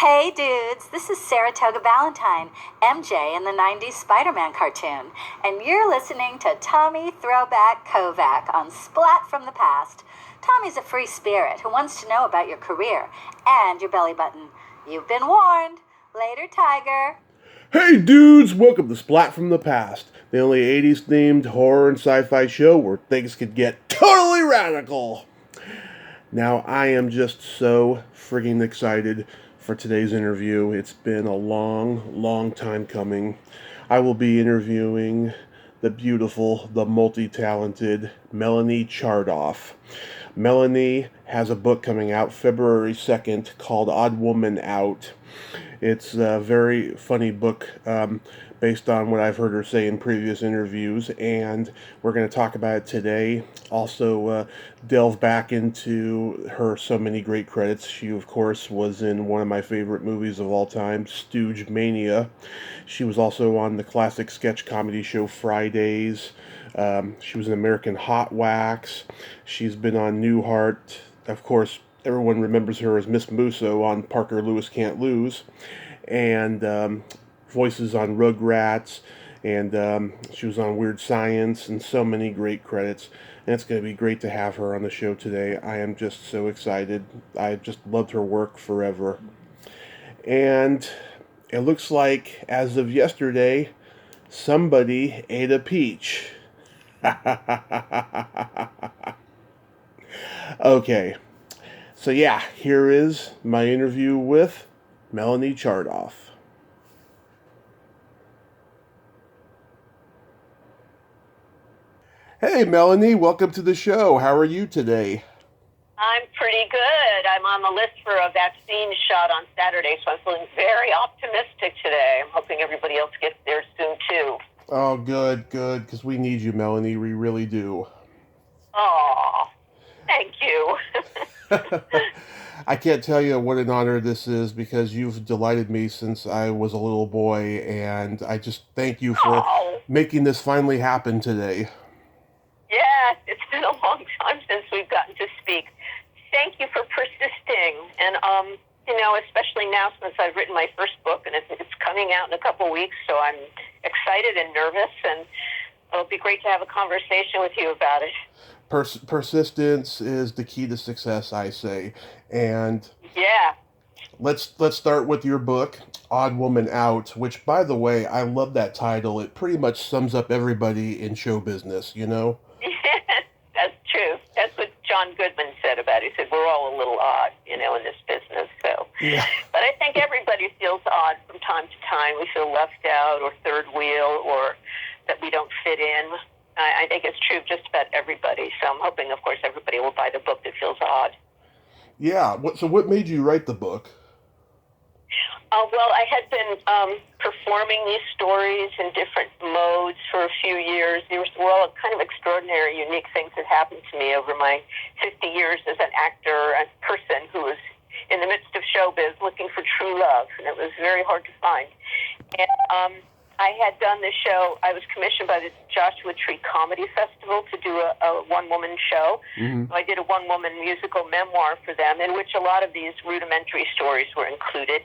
Hey dudes, this is Saratoga Valentine, MJ in the 90s Spider-Man cartoon, and you're listening to Tommy Throwback Kovac on Splat from the Past. Tommy's a free spirit who wants to know about your career and your belly button. You've been warned. Later, Tiger. Hey dudes, welcome to Splat from the Past, the only 80s themed horror and sci-fi show where things could get totally radical. Now, I am just so friggin' excited for today's interview. It's been a long time coming. I will be interviewing the beautiful, the multi-talented Melanie Chardoff. Melanie has a book coming out February 2nd called Odd Woman Out. It's a very funny book based on what I've heard her say in previous interviews, and we're going to talk about it today. Also, delve back into her so many great credits. She, of course, was in one of my favorite movies of all time, Stooge Mania. She was also on the classic sketch comedy show Fridays. She was in American Hot Wax. She's been on Newhart. Of course, everyone remembers her as Miss Musso on Parker Lewis Can't Lose, and voices on Rugrats, and she was on Weird Science, and so many great credits. And it's going to be great to have her on the show today. I am just so excited. I just loved her work forever. And it looks like, as of yesterday, somebody ate a peach. Okay. So yeah, here is my interview with Melanie Chardoff. Hey Melanie, welcome to the show. How are you today? I'm pretty good. I'm on the list for a vaccine shot on Saturday, so I'm feeling very optimistic today. I'm hoping everybody else gets there soon, too. Oh, good, because we need you, Melanie. We really do. Aw, thank you. I can't tell you what an honor this is because you've delighted me since I was a little boy, and I just thank you for making this finally happen today. Yeah, it's been a long time since we've gotten to speak. Thank you for persisting, and especially now since I've written my first book, and it's coming out in a couple weeks, so I'm excited and nervous, and it'll be great to have a conversation with you about it. Persistence is the key to success, I say, and yeah. Let's start with your book, Odd Woman Out, which, by the way, I love that title. It pretty much sums up everybody in show business, you know? That's true. That's what John Goodman said about it. He said, we're all a little odd, in this business. So, yeah. But I think everybody feels odd from time to time. We feel left out or third wheel or that we don't fit in. I think it's true of just about everybody. So I'm hoping, of course, everybody will buy the book that feels odd. Yeah. So what made you write the book? Well, I had been performing these stories in different modes for a few years. These were all kind of extraordinary, unique things that happened to me over my 50 years as an actor and person who was in the midst of showbiz looking for true love, and it was very hard to find. And I had done this show. I was commissioned by the Joshua Tree Comedy Festival to do a one-woman show. Mm-hmm. So I did a one-woman musical memoir for them in which a lot of these rudimentary stories were included.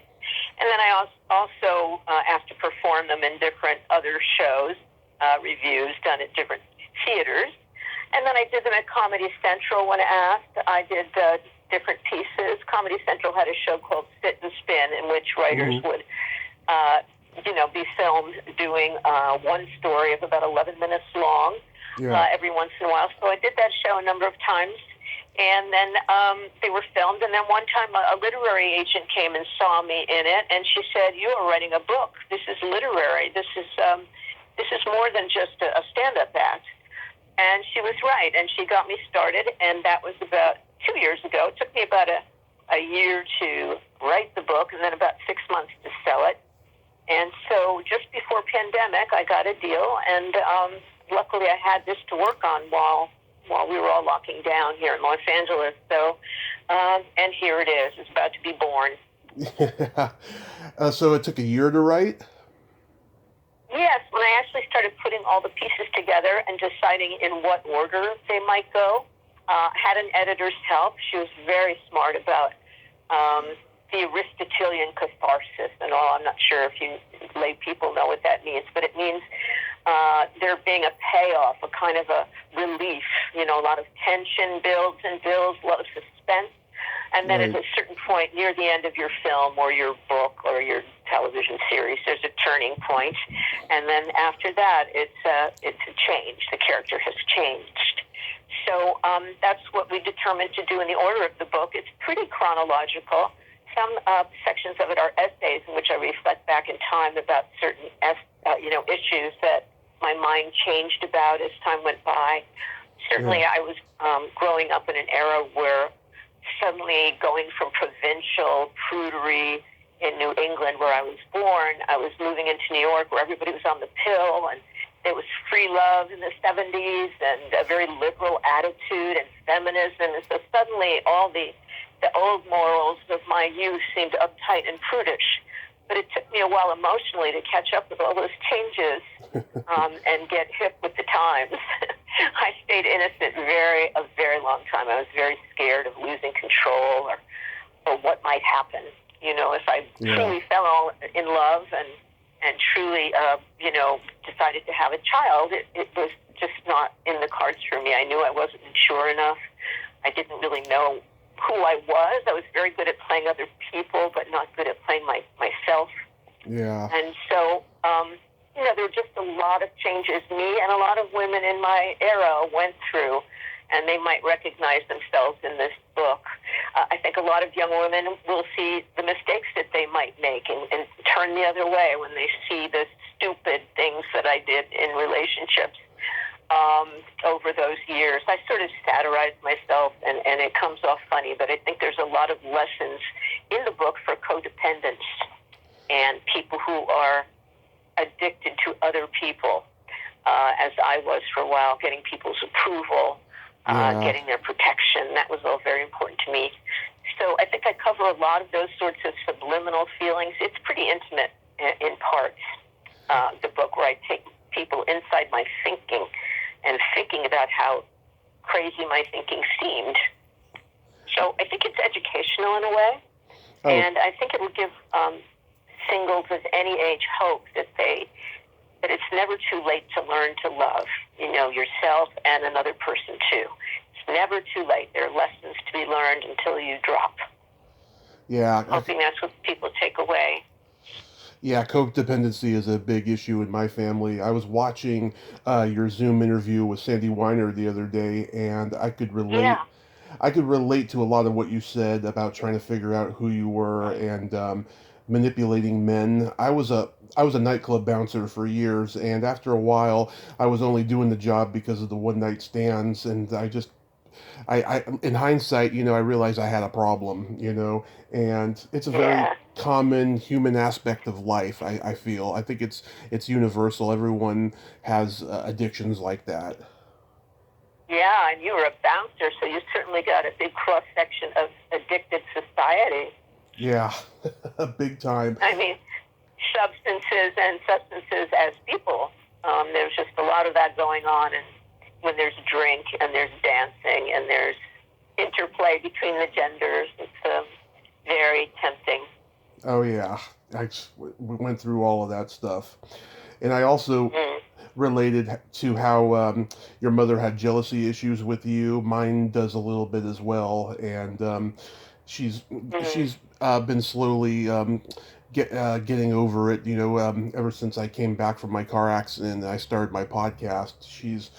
And then I also asked to perform them in different other shows, reviews done at different theaters. And then I did them at Comedy Central when asked. I did different pieces. Comedy Central had a show called Sit and Spin in which writers would be filmed doing one story of about 11 minutes long every once in a while. So I did that show a number of times. And then they were filmed. And then one time a literary agent came and saw me in it. And she said, you are writing a book. This is literary. This is more than just a stand-up act. And she was right. And she got me started. And that was about 2 years ago. It took me about a year to write the book and then about 6 months to sell it. And so just before pandemic, I got a deal, and luckily I had this to work on while we were all locking down here in Los Angeles. So, and here it is. It's about to be born. Yeah. So it took a year to write? Yes, when I actually started putting all the pieces together and deciding in what order they might go, had an editor's help. She was very smart about the Aristotelian catharsis and all. I'm not sure if you lay people know what that means, but it means there being a payoff, a kind of a relief. You know, a lot of tension builds and builds, a lot of suspense. And then Right. at a certain point near the end of your film or your book or your television series, there's a turning point. And then after that, it's a change. The character has changed. So that's what we determined to do in the order of the book. It's pretty chronological. Some sections of it are essays in which I reflect back in time about certain issues that my mind changed about as time went by. Certainly, I was growing up in an era where suddenly going from provincial prudery in New England, where I was born, I was moving into New York, where everybody was on the pill, and there was free love in the 70s, and a very liberal attitude, and feminism. And so suddenly all the old morals of my youth seemed uptight and prudish. But it took me a while emotionally to catch up with all those changes and get hip with the times. I stayed innocent a very long time. I was very scared of losing control or what might happen. You know, if I truly fell in love and truly, decided to have a child, it was just not in the cards for me. I knew I wasn't mature enough. I didn't really know who I was. I was very good at playing other people, but not good at playing myself. Yeah. And so, there were just a lot of changes me and a lot of women in my era went through, and they might recognize themselves in this book. I think a lot of young women will see the mistakes that they might make and turn the other way when they see the stupid things that I did in relationships over those years. I sort of satirize myself, and it comes off funny, but I think there's a lot of lessons in the book for codependents and people who are addicted to other people, as I was for a while, getting people's approval, getting their protection. That was all very important to me. So I think I cover a lot of those sorts of subliminal feelings. It's pretty intimate in parts, the book, where I take people inside my thinking and thinking about how crazy my thinking seemed. So I think it's educational in a way, and I think it will give singles of any age hope that it's never too late to learn to love, yourself and another person too. It's never too late. There are lessons to be learned until you drop. Yeah. Hoping that's what people take away. Yeah, codependency is a big issue in my family. I was watching your Zoom interview with Sandy Weiner the other day, and I could relate. Yeah. I could relate to a lot of what you said about trying to figure out who you were and manipulating men. I was a nightclub bouncer for years, and after a while, I was only doing the job because of the one night stands, and I in hindsight, I realized I had a problem, and it's a very common human aspect of life. I feel. I think it's universal. Everyone has addictions like that. Yeah, and you were a bouncer, so you certainly got a big cross section of addicted society. Yeah, big time. I mean, substances as people. There's just a lot of that going on, and when there's drink and there's dancing and there's interplay between the genders, it's very tempting. Oh yeah, we went through all of that stuff, and I also related to how your mother had jealousy issues with you. Mine does a little bit as well, and she's been slowly getting over it. Ever since I came back from my car accident and I started my podcast, she's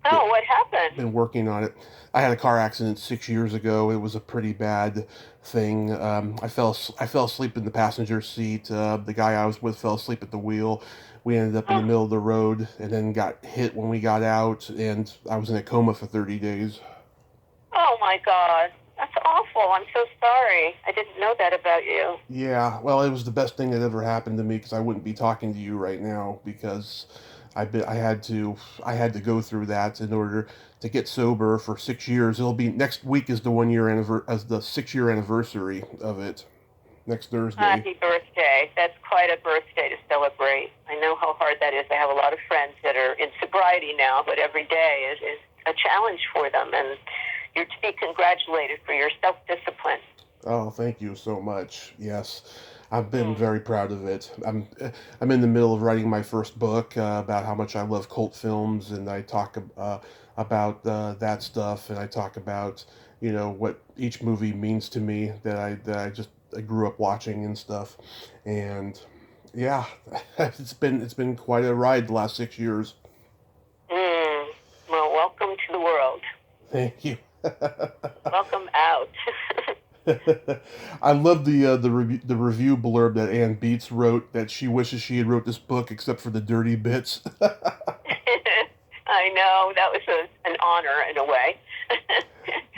what happened? been working on it. I had a car accident 6 years ago. It was a pretty bad thing. I fell asleep in the passenger seat. The guy I was with fell asleep at the wheel. We ended up in the middle of the road and then got hit when we got out, and I was in a coma for 30 days. Oh my God. That's awful. I'm so sorry. I didn't know that about you. Yeah, well, it was the best thing that ever happened to me, because I wouldn't be talking to you right now, because I had to go through that in order to get sober for 6 years. It'll be next week is the 6-year anniversary of it. Next Thursday. Happy birthday. That's quite a birthday to celebrate. I know how hard that is. I have a lot of friends that are in sobriety now, but every day is a challenge for them, and you're to be congratulated for your self-discipline. Oh, thank you so much. Yes, I've been very proud of it. I'm in the middle of writing my first book about how much I love cult films, and I talk about that stuff, and I talk about what each movie means to me that I grew up watching and stuff, and yeah, it's been quite a ride the last 6 years. Mm. Well, welcome to the world. Thank you. Welcome out. I love the review blurb that Ann Beats wrote that she wishes she had wrote this book except for the dirty bits. I know, that was an honor in a way.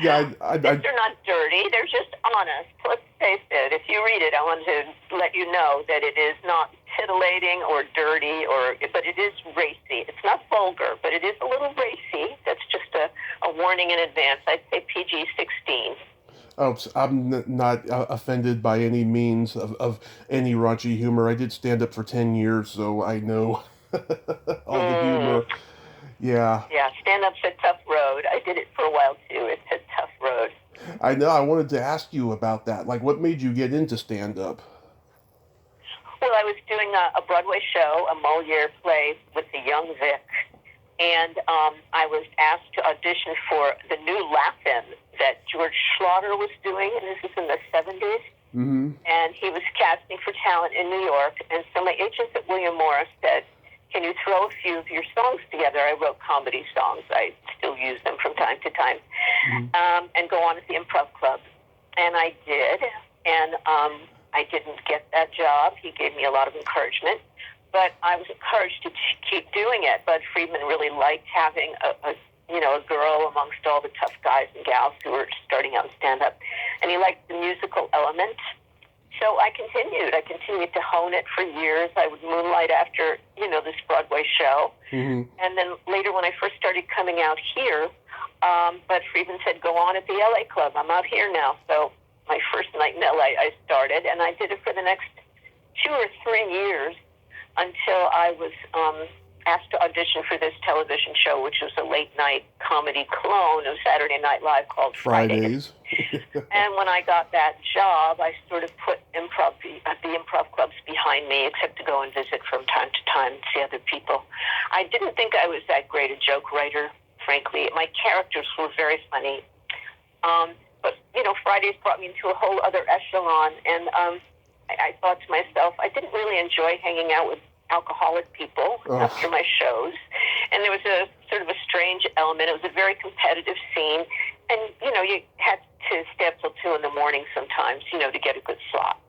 Yeah, They're not dirty, they're just honest. Let's face it, if you read it, I want to let you know that it is not titillating or dirty, but it is racy. It's not vulgar, but it is a little racy. That's just a warning in advance. I'd say PG-16. oh, not offended by any means of any raunchy humor. I did stand up for 10 years, so I know all the humor. Yeah, Yeah, stand-up's a tough road. I did it for a while, too. It's a tough road. I know. I wanted to ask you about that. Like, what made you get into stand up? Well, I was doing a Broadway show, a Moliere play with the young Vic, and I was asked to audition for the new Laugh-In that George Schlatter was doing, and this was in the 70s. Mm-hmm. And he was casting for talent in New York. And so my agent at William Morris said, can you throw a few of your songs together? I wrote comedy songs. I still use them from time to time. And go on at the Improv Club. And I did. And I didn't get that job. He gave me a lot of encouragement. But I was encouraged to keep doing it. Bud Friedman really liked having a girl amongst all the tough guys and gals who were starting out in stand-up. And he liked the musical element. So I continued. I continued to hone it for years. I would moonlight after, this Broadway show. Mm-hmm. And then later when I first started coming out here, Bud Friedman said, go on at the LA Club. I'm out here now. So my first night in LA, I started, and I did it for the next 2 or 3 years until I was asked to audition for this television show, which was a late-night comedy clone of Saturday Night Live called Fridays. And when I got that job, I sort of put the improv clubs behind me, except to go and visit from time to time and see other people. I didn't think I was that great a joke writer, frankly. My characters were very funny. But, Fridays brought me into a whole other echelon, and I thought to myself, I didn't really enjoy hanging out with alcoholic people after my shows. And there was a sort of a strange element. It was a very competitive scene. And, you had to stay up till 2 in the morning sometimes, to get a good slot.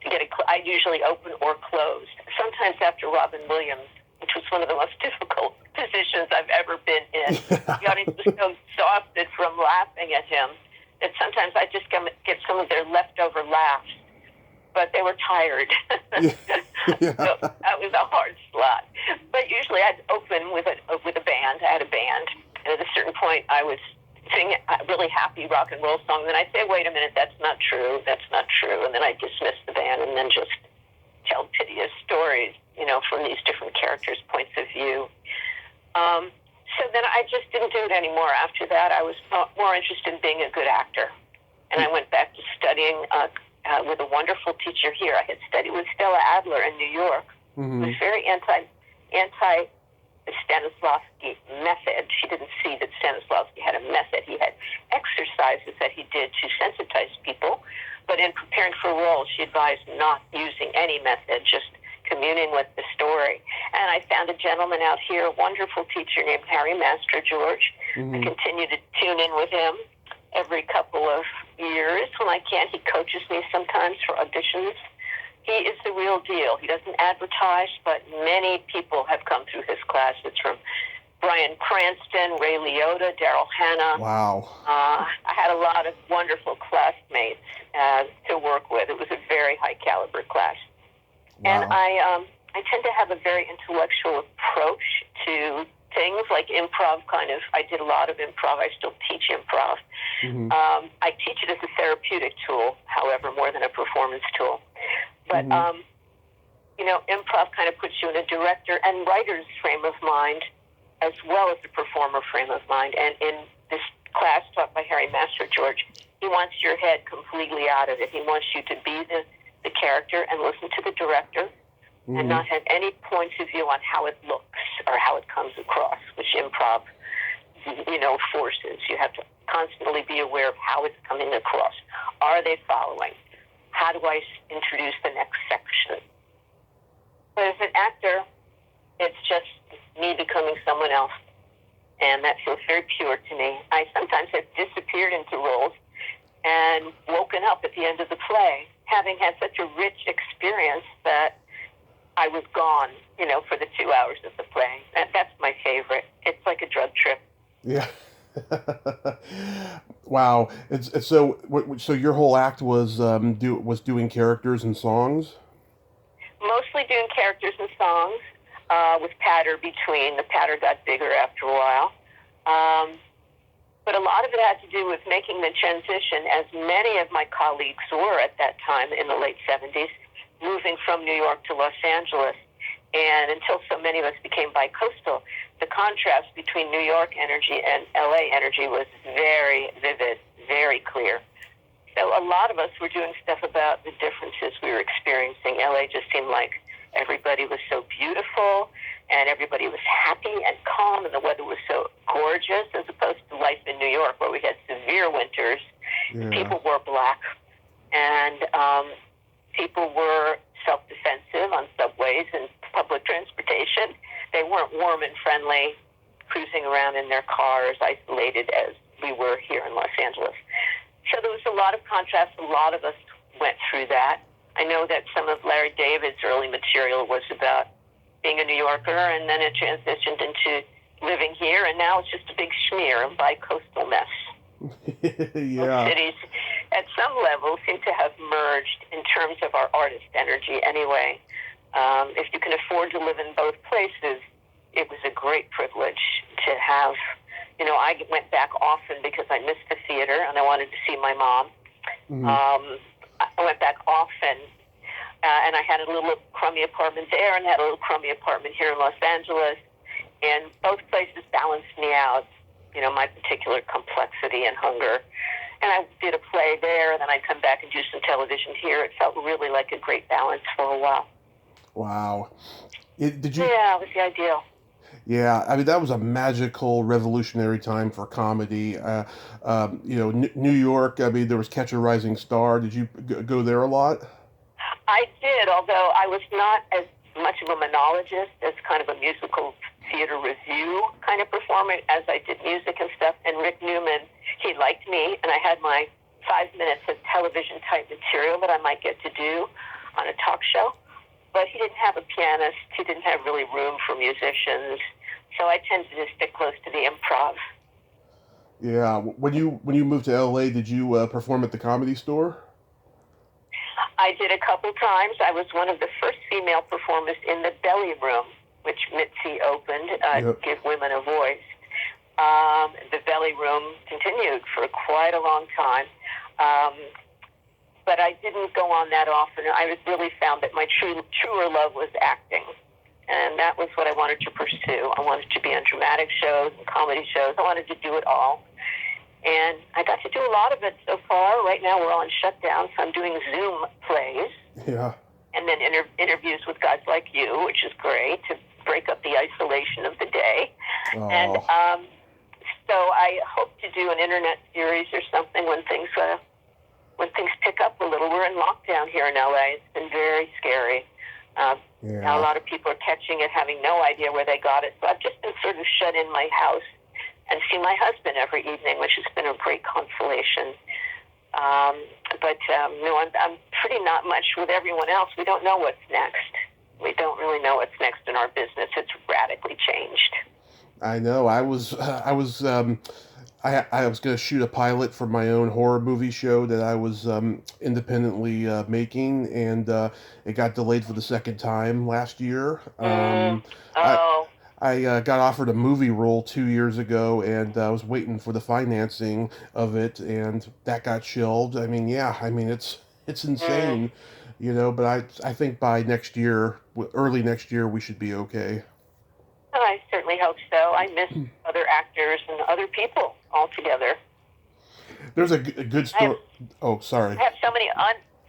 I usually open or closed. Sometimes after Robin Williams, which was one of the most difficult positions I've ever been in. The audience was so exhausted from laughing at him that sometimes I just get some of their leftover laughs. But they were tired. Yeah. So that was a hard slot. But usually I'd open with a band. I had a band. And at a certain point, I would sing a really happy rock and roll song. Then I'd say, wait a minute, that's not true. That's not true. And then I'd dismiss the band and then just tell piteous stories, from these different characters' points of view. So then I just didn't do it anymore. After that, I was more interested in being a good actor. And I went back to studying with a wonderful teacher here. I had studied with Stella Adler in New York, who was very anti Stanislavski method. She didn't see that Stanislavski had a method. He had exercises that he did to sensitize people, but in preparing for roles, she advised not using any method, just communing with the story. And I found a gentleman out here, a wonderful teacher named Harry Master George. I continue to tune in with him every couple of years. When I can, he coaches me sometimes for auditions. He is the real deal. He doesn't advertise, but many people have come through his classes, from Bryan Cranston, Ray Liotta, Daryl Hannah. Wow. I had a lot of wonderful classmates to work with. It was a very high caliber class. Wow. And I tend to have a very intellectual approach to things like improv. I did a lot of improv. I still teach improv. I teach it as a therapeutic tool, however, more than a performance tool. But, improv kind of puts you in a director and writer's frame of mind as well as the performer frame of mind. And in this class taught by Harry Master George, He wants your head completely out of it. He wants you to be the character and listen to the director and not have any points of view on how it looks or how it comes across, which improv, forces. You have to constantly be aware of how it's coming across. Are they following? How do I introduce the next section? But as an actor, it's just me becoming someone else. And that feels very pure to me. I sometimes have disappeared into roles and woken up at the end of the play, having had such a rich experience that I was gone, for the 2 hours of the play. That's my favorite. It's like a drug trip. Yeah. Wow. It's so your whole act was doing characters and songs? Mostly doing characters and songs, with patter between. The patter got bigger after a while. But a lot of it had to do with making the transition, as many of my colleagues were at that time in the late 70s, moving from New York to Los Angeles. And until so many of us became bicoastal, the contrast between New York energy and LA energy was very vivid, very clear. So a lot of us were doing stuff about the differences we were experiencing. LA just seemed like everybody was so beautiful and everybody was happy and calm and the weather was so gorgeous, as opposed to life in New York where we had severe winters. Yeah. People wore black and people were self-defensive on subways and public transportation. They weren't warm and friendly, cruising around in their cars, isolated as we were here in Los Angeles. So there was a lot of contrast. A lot of us went through that. I know that some of Larry David's early material was about being a New Yorker, and then it transitioned into living here, and now it's just a big schmear, a bi-coastal mess. Yeah. Both cities, at some level, seem to have merged in terms of our artist energy anyway. If you can afford to live in both places, it was a great privilege to have. I went back often because I missed the theater and I wanted to see my mom. I went back often, and I had a little crummy apartment there and had a little crummy apartment here in Los Angeles, and both places balanced me out, my particular complexity and hunger. And I did a play there, and then I'd come back and do some television here. It felt really like a great balance for a while. Wow. Did you? Yeah, it was the ideal. Yeah, I mean that was a magical, revolutionary time for comedy. New York. I mean, there was Catch a Rising Star. Did you go there a lot? I did, although I was not as much of a monologist as kind of a musical theater review kind of performer as I did music and stuff. And Rick Newman, he liked me, and I had my 5 minutes of television type material that I might get to do on a talk show. But he didn't have a pianist. He didn't have really room for musicians. So I tended to stick close to the improv. Yeah. When you moved to LA, did you perform at the Comedy Store? I did a couple times. I was one of the first female performers in the Belly Room, which Mitzi opened to give women a voice. The Belly Room continued for quite a long time. But I didn't go on that often. I really found that my truer love was acting. And that was what I wanted to pursue. I wanted to be on dramatic shows and comedy shows. I wanted to do it all. And I got to do a lot of it so far. Right now we're on shutdown, so I'm doing Zoom plays. Yeah. And then interviews with guys like you, which is great, to break up the isolation of the day. Oh. And so I hope to do an internet series or something when things pick up a little. We're in lockdown here in LA. It's been very scary. Now a lot of people are catching it, having no idea where they got it. So I've just been sort of shut in my house and see my husband every evening, which has been a great consolation. I'm pretty not much with everyone else. We don't know what's next. We don't really know what's next in our business. It's radically changed. I know. I was going to shoot a pilot for my own horror movie show that I was independently making, and it got delayed for the second time last year. I got offered a movie role 2 years ago, and I was waiting for the financing of it, and that got shelved. I mean, it's insane, but I think by next year, early next year, we should be okay. I certainly hope so. I miss other actors and other people altogether. There's a good story. Oh, sorry. I have so many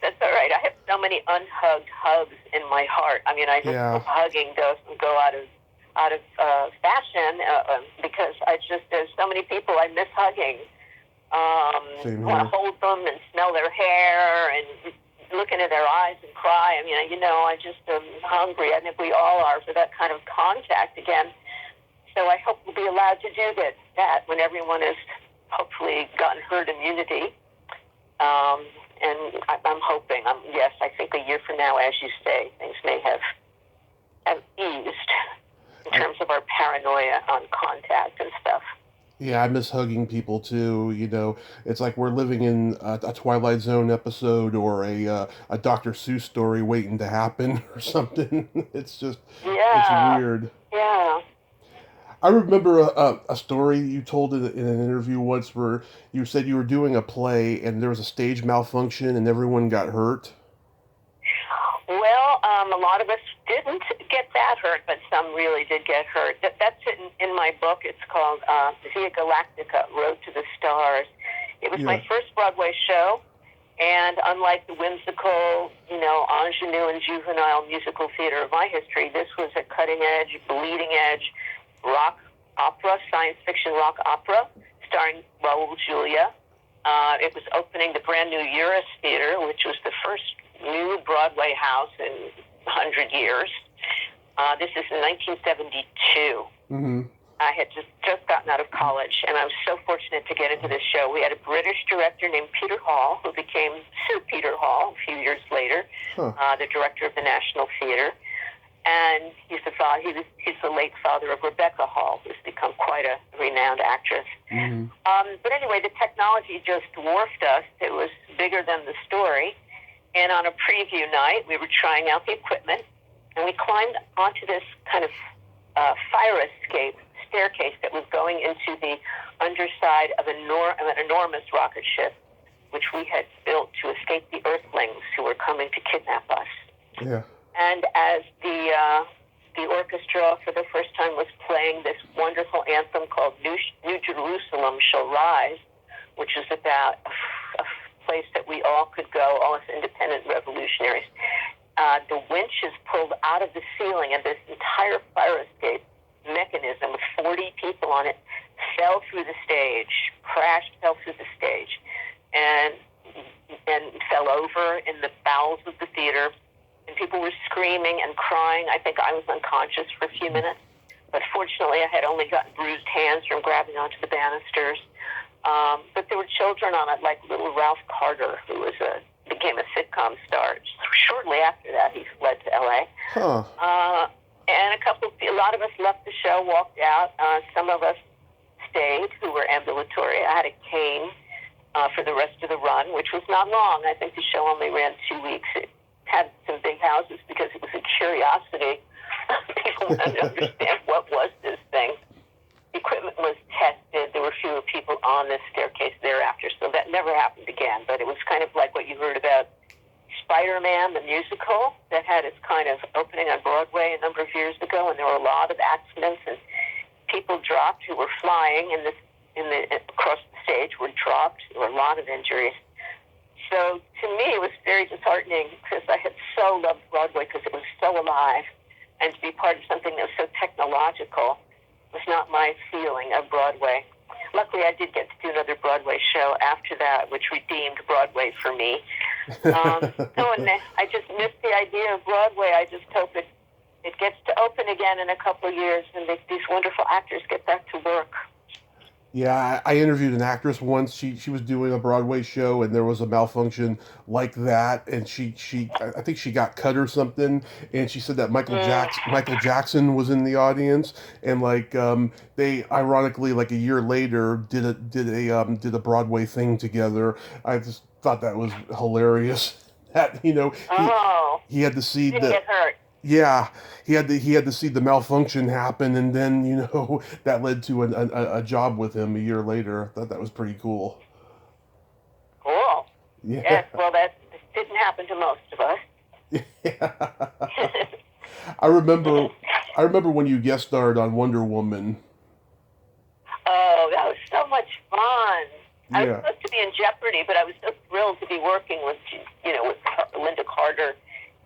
that's all right. I have so many unhugged hugs in my heart. I mean, I just hope hugging doesn't go out of fashion because there's so many people I miss hugging. I want to hold them and smell their hair and look into their eyes and cry. I mean, I just am hungry. I think we all are for that kind of contact again. So I hope we'll be allowed to do that when everyone has hopefully gotten herd immunity. And I'm hoping, yes, I think a year from now, as you say, things may have eased in terms of our paranoia on contact and stuff. Yeah, I miss hugging people too. It's like we're living in a Twilight Zone episode or a Dr. Seuss story waiting to happen or something. It's just, it's weird. Yeah. I remember a story you told in an interview once where you said you were doing a play and there was a stage malfunction and everyone got hurt. Well, a lot of us didn't get that hurt, but some really did get hurt. That's in my book. It's called Via Galactica, Road to the Stars. It was my first Broadway show, and unlike the whimsical, ingenue and juvenile musical theater of my history, this was a cutting-edge, bleeding-edge rock opera, science fiction rock opera, starring Raul Julia. It was opening the brand new Uris Theater, which was the first new Broadway house in 100 years. This is in 1972. Mm-hmm. I had just gotten out of college, and I was so fortunate to get into this show. We had a British director named Peter Hall, who became Sir Peter Hall a few years later, the director of the National Theater. And he's the late father of Rebecca Hall, who's become quite a renowned actress. Mm-hmm. But anyway, the technology just dwarfed us. It was bigger than the story. And on a preview night, we were trying out the equipment, and we climbed onto this kind of fire escape staircase that was going into the underside of an enormous rocket ship, which we had built to escape the Earthlings who were coming to kidnap us. Yeah. And as the orchestra for the first time was playing this wonderful anthem called New Jerusalem Shall Rise, which is about a place that we all could go, all as independent revolutionaries, the winches pulled out of the ceiling, and this entire fire escape mechanism with 40 people on it fell through the stage, fell through the stage, and fell over in the bowels of the theater. And people were screaming and crying. I think I was unconscious for a few minutes. But fortunately, I had only gotten bruised hands from grabbing onto the banisters. But there were children on it, like little Ralph Carter, who became a sitcom star. Shortly after that, he fled to L.A. And a lot of us left the show, walked out. Some of us stayed, who were ambulatory. I had a cane for the rest of the run, which was not long. I think the show only ran 2 weeks. It had some big houses because it was a curiosity. People wanted to understand what was this thing. The equipment was tested. There were fewer people on this staircase thereafter, so that never happened again. But it was kind of like what you heard about Spider-Man, the musical, that had its kind of opening on Broadway a number of years ago, and there were a lot of accidents, and people dropped who were flying across the stage were dropped. There were a lot of injuries. So to me, it was very disheartening because I had so loved Broadway because it was so alive, and to be part of something that was so technological was not my feeling of Broadway. Luckily, I did get to do another Broadway show after that, which redeemed Broadway for me. And I just missed the idea of Broadway. I just hope it gets to open again in a couple of years, and these wonderful actors get back to work. Yeah, I interviewed an actress once. She was doing a Broadway show, and there was a malfunction like that, and I think she got cut or something, and she said that Michael Jackson was in the audience, and they ironically like a year later did a Broadway thing together. I just thought that was hilarious. That he had to see didn't get hurt. Yeah, he had to see the malfunction happen, and then that led to a job with him a year later. I thought that was pretty cool. Cool. Yeah. Yes. Well, that didn't happen to most of us. Yeah. I remember when you guest starred on Wonder Woman. Oh, that was so much fun. I was Yeah. supposed to be in me, but I was so thrilled to be working with, with Linda Carter,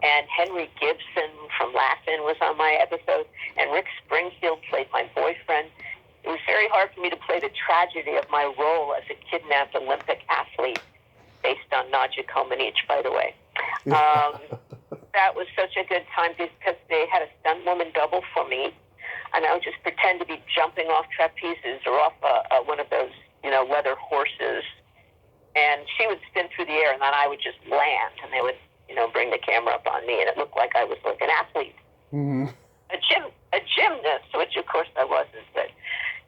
and Henry Gibson from Laugh-In was on my episode, and Rick Springfield played my boyfriend. It was very hard for me to play the tragedy of my role as a kidnapped Olympic athlete, based on Nadja Comaneci, by the way. That was such a good time because they had a stunt woman double for me, and I would just pretend to be jumping off trapezes or off one of those, leather horses, and she would spin through the air, and then I would just land, and they would, bring the camera up on me, and it looked like I was like an athlete, a gymnast, which of course I wasn't. But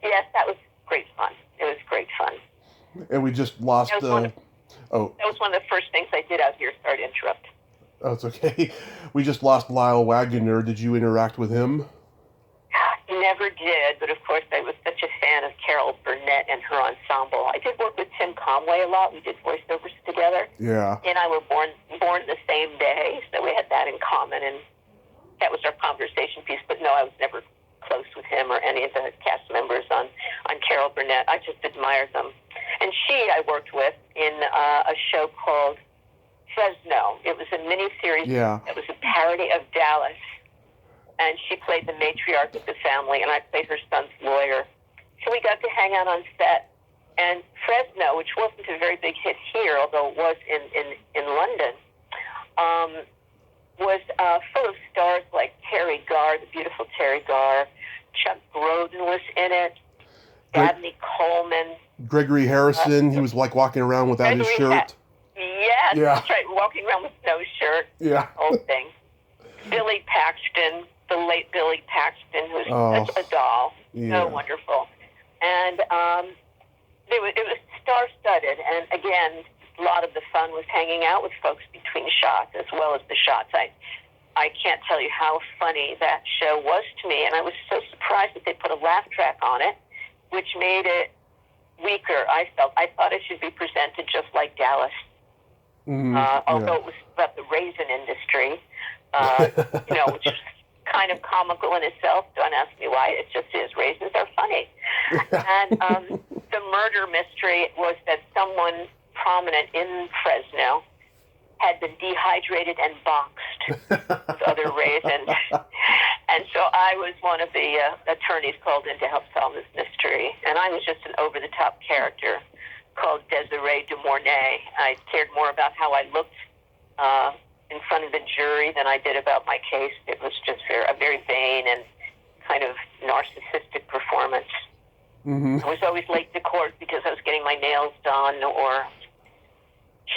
yes, that was great fun. It was great fun. And we just lost. That was one of the first things I did out here. Sorry to interrupt. Oh, it's okay. We just lost Lyle Waggoner. Did you interact with him? Never did, but of course I was such a fan of Carol Burnett and her ensemble. I did work with Tim Conway a lot. We did voiceovers together. Yeah. He and I were born the same day, so we had that in common, and that was our conversation piece. But no, I was never close with him or any of the cast members on Carol Burnett. I just admired them. And I worked with in a show called Fresno. It was a miniseries. Yeah. It was a parody of Dallas. And she played the matriarch of the family, and I played her son's lawyer. So we got to hang out on set. And Fresno, which wasn't a very big hit here, although it was in London, was full of stars like Terry Garr, the beautiful Terry Garr. Chuck Grodin was in it. Dabney Coleman. Gregory Harrison, he was like walking around without his shirt. Yes, yeah. That's right, walking around with no shirt. Yeah. Whole thing. Billy Paxton, the late Billy Paxton, who's such a doll. Yeah. So wonderful. And it was star-studded. And again, a lot of the fun was hanging out with folks between shots as well as the shots. I can't tell you how funny that show was to me. And I was so surprised that they put a laugh track on it, which made it weaker, I felt. I thought it should be presented just like Dallas. Although it was about the raisin industry, which is kind of comical in itself. Don't ask me why. It just is. Raisins are funny. And the murder mystery was that someone prominent in Fresno had been dehydrated and boxed with other raisins. And so I was one of the attorneys called in to help solve this mystery. And I was just an over-the-top character called Desiree de Mornay. I cared more about how I looked in front of the jury than I did about my case. It was just a very vain and kind of narcissistic performance. I was always late to court because I was getting my nails done or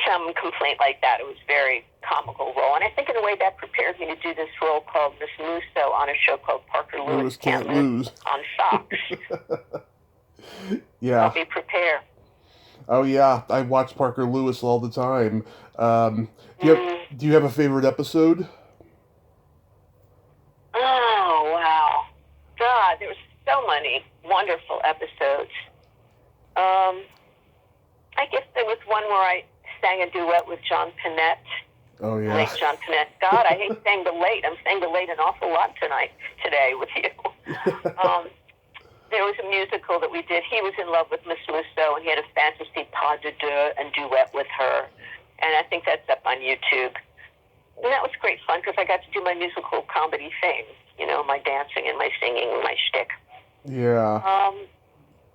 some complaint like that. It was a very comical role. And I think in a way that prepared me to do this role called Miss Musso on a show called Parker Lewis Can't Lose on Fox. Yeah. I'll be prepared. Oh, yeah. I watch Parker Lewis all the time. Do you have a favorite episode? Oh, wow. God, there were so many wonderful episodes. I guess there was one where I sang a duet with John Pinette. Oh, yeah. Late John Pinette. God, I hate saying the late. I'm saying the late an awful lot today with you. There was a musical that we did. He was in love with Miss Musso, and he had a fantasy pas de deux and duet with her. And I think that's up on YouTube. And that was great fun because I got to do my musical comedy thing, my dancing and my singing and my shtick. Yeah.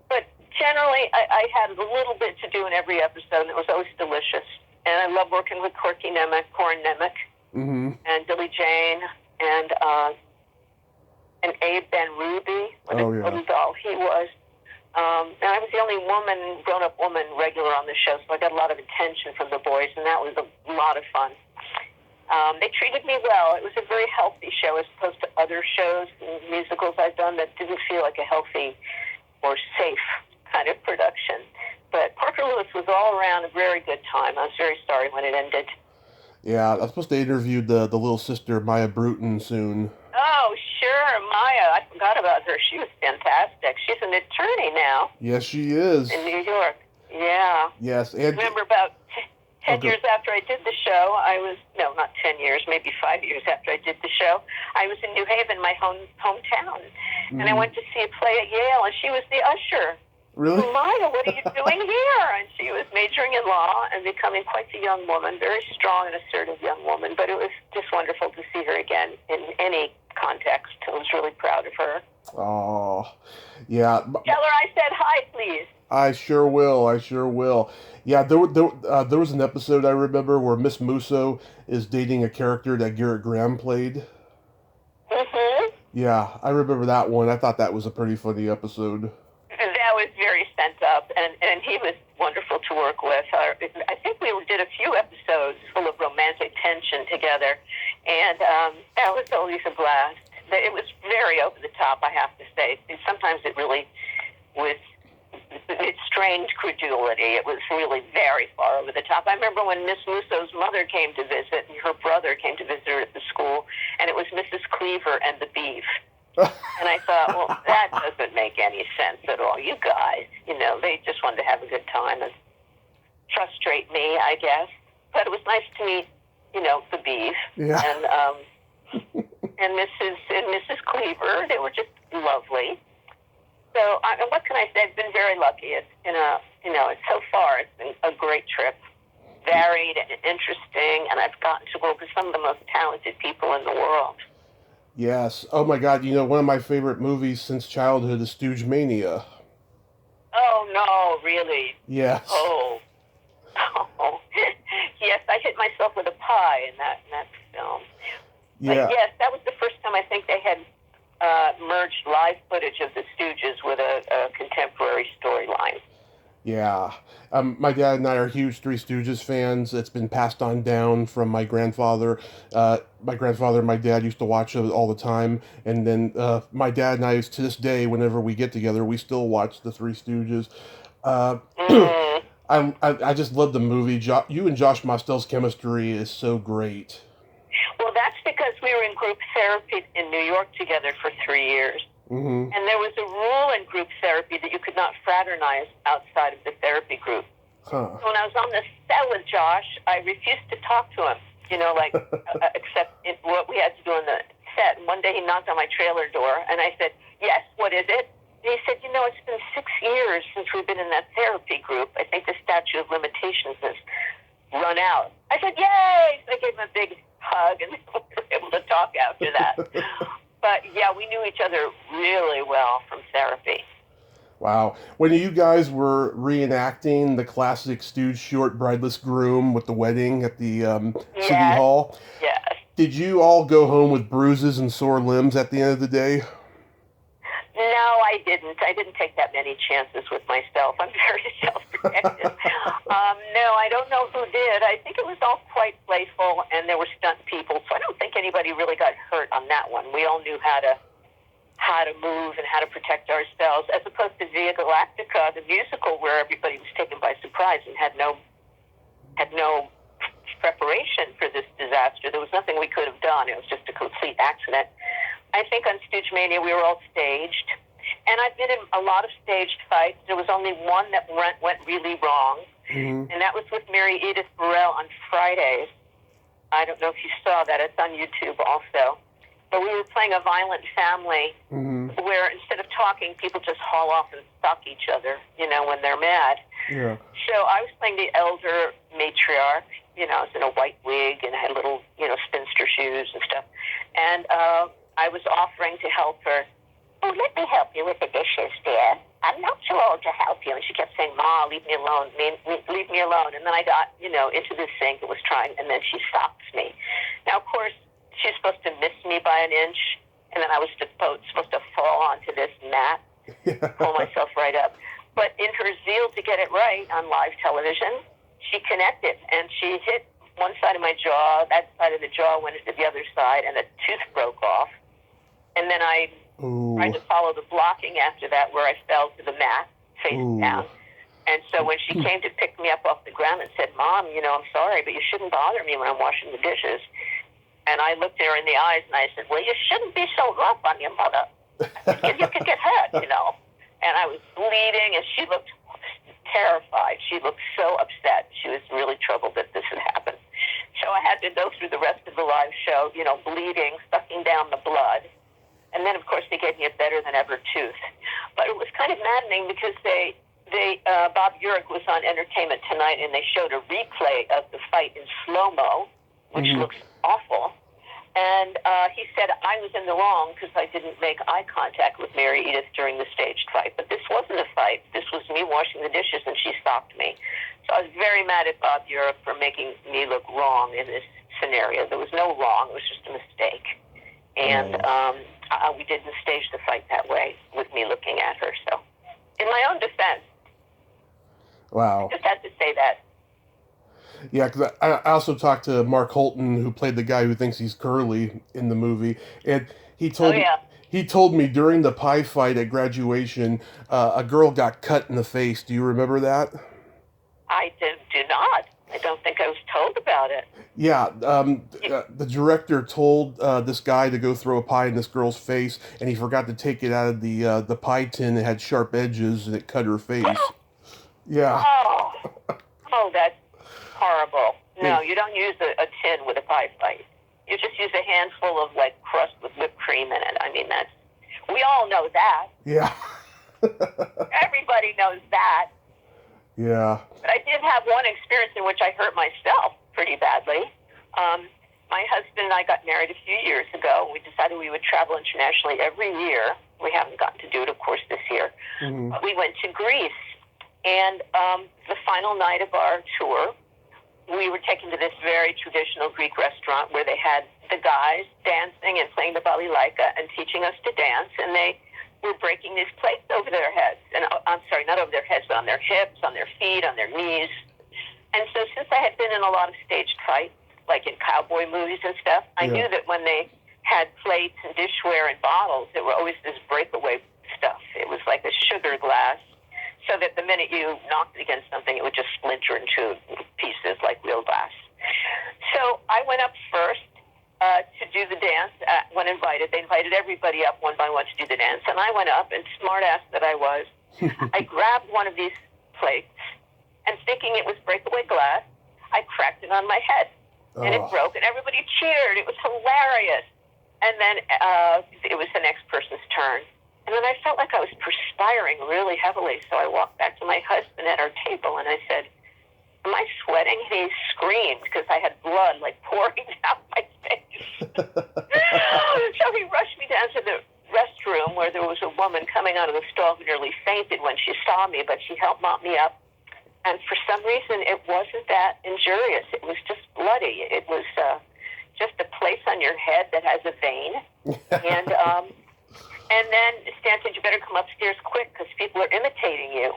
But generally, I had a little bit to do in every episode, and it was always delicious. And I love working with Corin Nemec, and Billie Jane, and Abe Ben Ruby. What a little doll he was. And I was the only grown-up woman regular on the show, so I got a lot of attention from the boys, and that was a lot of fun. They treated me well. It was a very healthy show as opposed to other shows and musicals I've done that didn't feel like a healthy or safe kind of production. But Parker Lewis was all around a very good time. I was very sorry when it ended. Yeah, I'm supposed to interview the little sister, Maya Bruton, soon. Oh, sure, Maya. I forgot about her. She was fantastic. She's an attorney now. Yes, she is. In New York. Yeah. Yes. And remember about 10 years after I did the show, not 10 years, maybe 5 years after I did the show, I was in New Haven, my hometown. And I went to see a play at Yale, and she was the usher. Really? Lila, what are you doing here? And she was majoring in law and becoming quite a young woman, very strong and assertive young woman. But it was just wonderful to see her again in any context. I was really proud of her. Oh, yeah. Tell her I said hi, please. I sure will. I sure will. Yeah, there was an episode I remember where Miss Musso is dating a character that Garrett Graham played. Mm-hmm. Yeah, I remember that one. I thought that was a pretty funny episode. That was very sent up, and he was wonderful to work with. I think we did a few episodes full of romantic tension together, and that was always a blast. It was very over the top, I have to say. And sometimes it really was. It strained credulity. It was really very far over the top. I remember when Miss Musso's mother came to visit, and her brother came to visit her at the school, and it was Mrs. Cleaver and the beef. And I thought, well, that doesn't make any sense at all. You guys, they just wanted to have a good time and frustrate me, I guess. But it was nice to meet, the beef and Mrs. Cleaver. They were just lovely. So, what can I say? I've been very lucky. It's so far it's been a great trip, varied and interesting, and I've gotten to work with some of the most talented people in the world. Yes. Oh my God. One of my favorite movies since childhood is Stooge Mania. Oh no, really? Yes. Oh. Yes, I hit myself with a pie in that film. Yeah. But yes, that was the first time I think they had merged live footage of the Stooges with a contemporary storyline. Yeah. My dad and I are huge Three Stooges fans. It's been passed on down from my grandfather. My grandfather and my dad used to watch it all the time. And then my dad and I, to this day, whenever we get together, we still watch the Three Stooges. I just love the movie. You and Josh Mostel's chemistry is so great. Well, that's because we were in group therapy in New York together for 3 years. Mm-hmm. And there was a rule in group therapy that you could not fraternize outside of the therapy group. Huh. So when I was on the set with Josh, I refused to talk to him, except what we had to do on the set. And one day he knocked on my trailer door, and I said, yes, what is it? And he said, it's been 6 years since we've been in that therapy group. I think the statute of limitations has run out. I said, yay! So I gave him a big hug, and we were able to talk after that. But, yeah, we knew each other really well from therapy. Wow. When you guys were reenacting the classic Stooge short Brideless Groom with the wedding at the City Hall, yes. Did you all go home with bruises and sore limbs at the end of the day? No, I didn't. I didn't take that many chances with myself. I'm very self-protective. No, I don't know who did. I think it was all quite playful, and there were stunt people, so I don't think anybody really got hurt on that one. We all knew how to move and how to protect ourselves, as opposed to Via Galactica, the musical, where everybody was taken by surprise and had no preparation for this disaster. There was nothing we could have done. It was just a complete accident. I think on Stooge Mania we were all staged, and I've been in a lot of staged fights. There was only one that went really wrong, and that was with Mary Edith Burrell on Fridays. I don't know if you saw that. It's on YouTube also. But we were playing a violent family where instead of talking, people just haul off and stalk each other, when they're mad. Yeah. So I was playing the elder matriarch. I was in a white wig and I had little, spinster shoes and stuff. And I was offering to help her. Oh, let me help you with the dishes, dear. I'm not too old to help you. And she kept saying, Ma, leave me alone. Leave me alone. And then I got, into the sink and was trying, and then she stops me. Now, of course, she's supposed to miss me by an inch, and then I was supposed to fall onto this mat, pull myself right up. But in her zeal to get it right on live television, she connected, and she hit one side of my jaw, that side of the jaw went into the other side, and a tooth broke off. And then I tried to follow the blocking after that, where I fell to the mat, face down. And so when she came to pick me up off the ground and said, Mom, I'm sorry, but you shouldn't bother me when I'm washing the dishes. And I looked her in the eyes and I said, well, you shouldn't be so rough on your mother. You could get hurt, And I was bleeding, and she looked terrified. She looked so upset. She was really troubled that this had happened. So I had to go through the rest of the live show, bleeding, sucking down the blood. And then, of course, they gave me a better than ever tooth. But it was kind of maddening because they Bob Urich was on Entertainment Tonight, and they showed a replay of the fight in slow-mo, which looks awful. And he said I was in the wrong because I didn't make eye contact with Mary Edith during the staged fight. But this wasn't a fight. This was me washing the dishes, and she stopped me. So I was very mad at Bob Urich for making me look wrong in this scenario. There was no wrong. It was just a mistake. And we didn't stage the fight that way with me looking at her. So in my own defense, Wow. I just had to say that. Yeah, because I also talked to Mark Holton, who played the guy who thinks he's Curly in the movie, and he told he told me during the pie fight at graduation, a girl got cut in the face. Do you remember that? I do not. I don't think I was told about it. Yeah, the director told this guy to go throw a pie in this girl's face, and he forgot to take it out of the pie tin. It had sharp edges, and it cut her face. Yeah. Oh, that's horrible. No, you don't use a tin with a pie fight. You just use a handful of, like, crust with whipped cream in it. I mean, we all know that. Yeah. Everybody knows that. Yeah. But I did have one experience in which I hurt myself pretty badly. My husband and I got married a few years ago. We decided we would travel internationally every year. We haven't gotten to do it, of course, this year. But we went to Greece. And the final night of our tour, we were taken to this very traditional Greek restaurant where they had the guys dancing and playing the balalaika and teaching us to dance. And they were breaking these plates over their heads. And I'm sorry, not over their heads, but on their hips, on their feet, on their knees. And so since I had been in a lot of staged fights, like in cowboy movies and stuff, I knew that when they had plates and dishware and bottles, there were always this breakaway stuff. It was like a sugar glass, so that the minute you knocked it against something, it would just splinter into pieces like real glass. So I went up first to do the dance when invited. They invited everybody up one by one to do the dance, and I went up, and smart-ass that I was, I grabbed one of these plates, and thinking it was breakaway glass, I cracked it on my head, and it broke, and everybody cheered. It was hilarious. And then it was the next person's turn. And then I felt like I was perspiring really heavily, so I walked back to my husband at our table, and I said, am I sweating? And he screamed because I had blood, like, pouring down my face. So he rushed me down to the restroom where there was a woman coming out of the stall who nearly fainted when she saw me, but she helped mop me up. And for some reason, it wasn't that injurious. It was just bloody. It was just a place on your head that has a vein. And then Stan said, you better come upstairs quick because people are imitating you.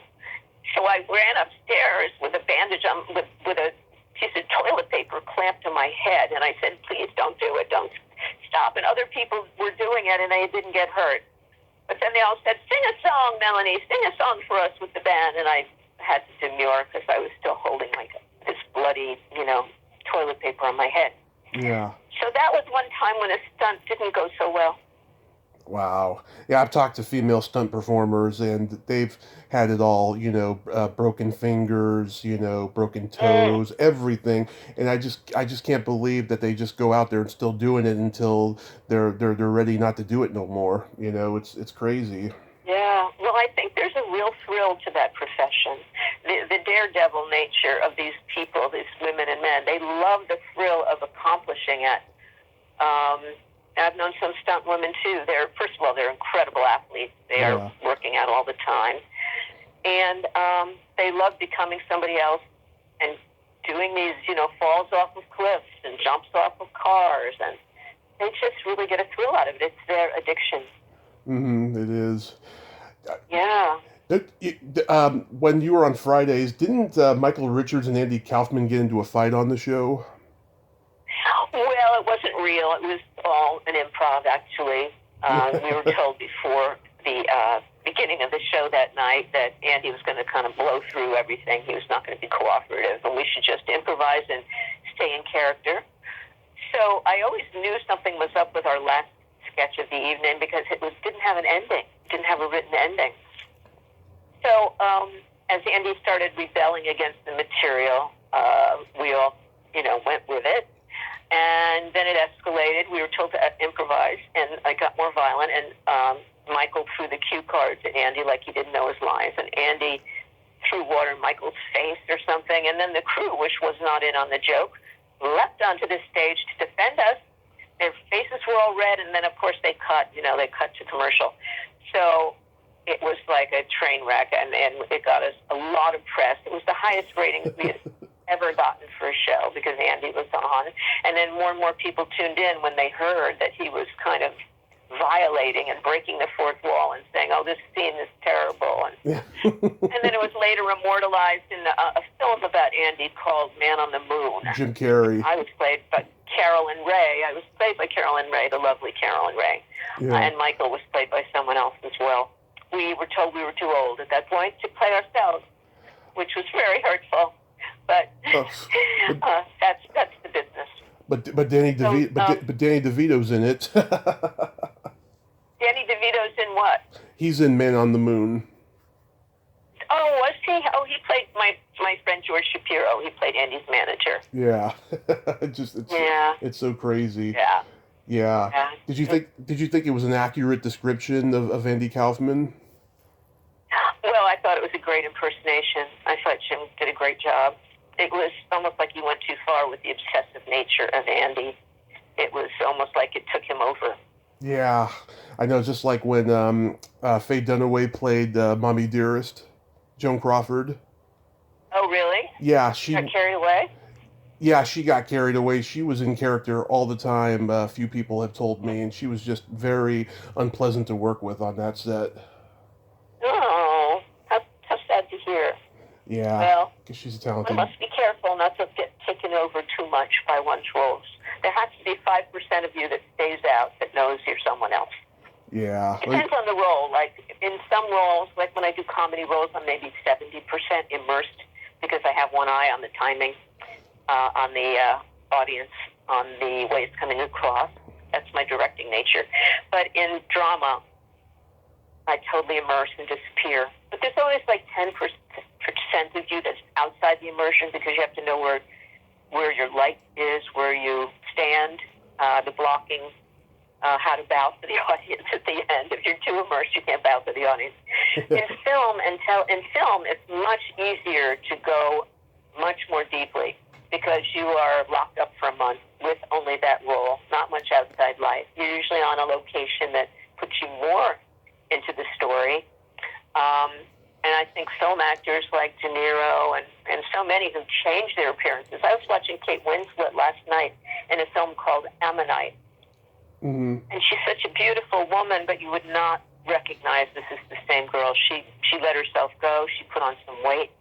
So I ran upstairs with a bandage on, with a piece of toilet paper clamped to my head. And I said, please don't do it. Don't stop. And other people were doing it, and they didn't get hurt. But then they all said, sing a song, Melanie. Sing a song for us with the band. And I had to demur because I was still holding like this bloody, toilet paper on my head. Yeah. So that was one time when a stunt didn't go so well. Wow. Yeah, I've talked to female stunt performers, and they've had it all, broken fingers, broken toes, everything. And I just can't believe that they just go out there and still doing it until they're ready not to do it no more. It's crazy. Yeah. Well, I think there's a real thrill to that profession. The daredevil nature of these people, these women and men, they love the thrill of accomplishing it. I've known some stunt women too. First of all, they're incredible athletes. They are working out all the time. And they love becoming somebody else and doing these, falls off of cliffs and jumps off of cars. And they just really get a thrill out of it. It's their addiction. It is. Yeah. When you were on Fridays, didn't Michael Richards and Andy Kaufman get into a fight on the show? Well, it wasn't real. It was all an improv, actually. We were told before the beginning of the show that night that Andy was going to kind of blow through everything. He was not going to be cooperative, and we should just improvise and stay in character. So I always knew something was up with our last sketch of the evening because it didn't have an ending, didn't have a written ending. So as Andy started rebelling against the material, we all, went with it. And then it escalated. We were told to improvise, and I got more violent. And Michael threw the cue cards at Andy like he didn't know his lines. And Andy threw water in Michael's face or something. And then the crew, which was not in on the joke, leapt onto the stage to defend us. Their faces were all red, and then, of course, they cut to commercial. So it was like a train wreck, and it got us a lot of press. It was the highest ratings we had ever gotten for a show because Andy was on. And then more and more people tuned in when they heard that he was kind of violating and breaking the fourth wall and saying, "Oh, this scene is terrible." And, and then it was later immortalized in a film about Andy called Man on the Moon. Jim Carrey. I was played by Carolyn Ray. I was played by Carolyn Ray, the lovely Carolyn Ray. Yeah. And Michael was played by someone else as well. We were told we were too old at that point to play ourselves, which was very hurtful. But that's the business. But Danny DeVito's in it. Danny DeVito's in what? He's in Man on the Moon. Oh, was he? Oh, he played my friend George Shapiro. He played Andy's manager. Yeah. Yeah. It's so crazy. Yeah. Yeah. Did you think it was an accurate description of Andy Kaufman? Well, I thought it was a great impersonation. I thought Jim did a great job. It was almost like he went too far with the obsessive nature of Andy. It was almost like it took him over. Yeah, I know. Just like when Faye Dunaway played Mommy Dearest, Joan Crawford. Oh, really? Yeah, she got carried away. Yeah, she got carried away. She was in character all the time. A few people have told me, and she was just very unpleasant to work with on that set. Oh, how sad to hear. Yeah, well, because she's talented. One must be careful not to get taken over too much by one's roles. There has to be 5% of you that stays out that knows you're someone else. Yeah. Depends on the role. Like in some roles, like when I do comedy roles, I'm maybe 70% immersed because I have one eye on the timing, on the audience, on the way it's coming across. That's my directing nature. But in drama, I totally immerse and disappear. But there's always like 10% of you that's outside the immersion because you have to know where your light is, where you stand, the blocking, how to bow for the audience at the end. If you're too immersed, you can't bow for the audience. In film, it's much easier to go much more deeply because you are locked up for a month with only that role, not much outside life. You're usually on a location that puts you more into the story. And I think film actors like De Niro and so many who change their appearances. I was watching Kate Winslet last night in a film called Ammonite. Mm-hmm. And she's such a beautiful woman, but you would not recognize this is the same girl. She let herself go. She put on some weight.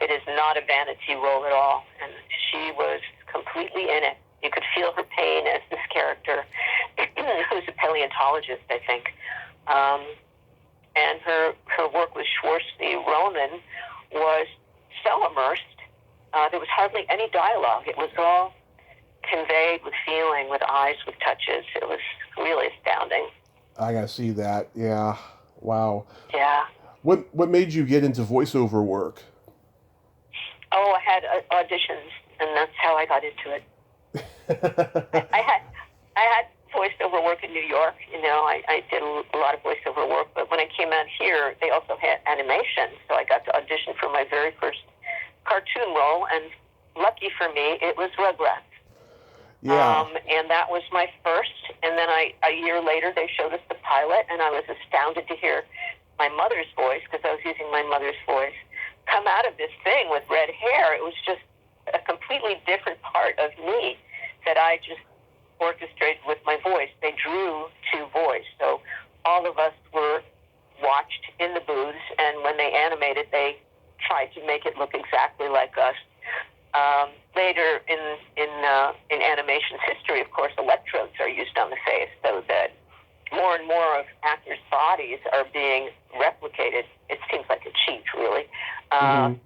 It is not a vanity role at all. And she was completely in it. You could feel her pain as this character, who's a paleontologist, I think. And her work with Schwarzy Roman was so immersed, there was hardly any dialogue. It was all conveyed with feeling, with eyes, with touches. It was really astounding. I gotta see that. Yeah. Wow. Yeah. What made you get into voiceover work? Oh, I had auditions, and that's how I got into it. I had voiceover work in New York. You know, I did a lot of voiceover work, but when I came out here, they also had animation, so I got to audition for my very first cartoon role, and lucky for me, it was Rugrats. Yeah. And that was my first, and then a year later, they showed us the pilot, and I was astounded to hear my mother's voice, because I was using my mother's voice, come out of this thing with red hair. It was just a completely different part of me that I just orchestrated with my voice. They drew to voice. So all of us were watched in the booths, and when they animated, they tried to make it look exactly like us. Later in animation's history, of course, electrodes are used on the face, so that more and more of actors' bodies are being replicated. It seems like a cheat, really, by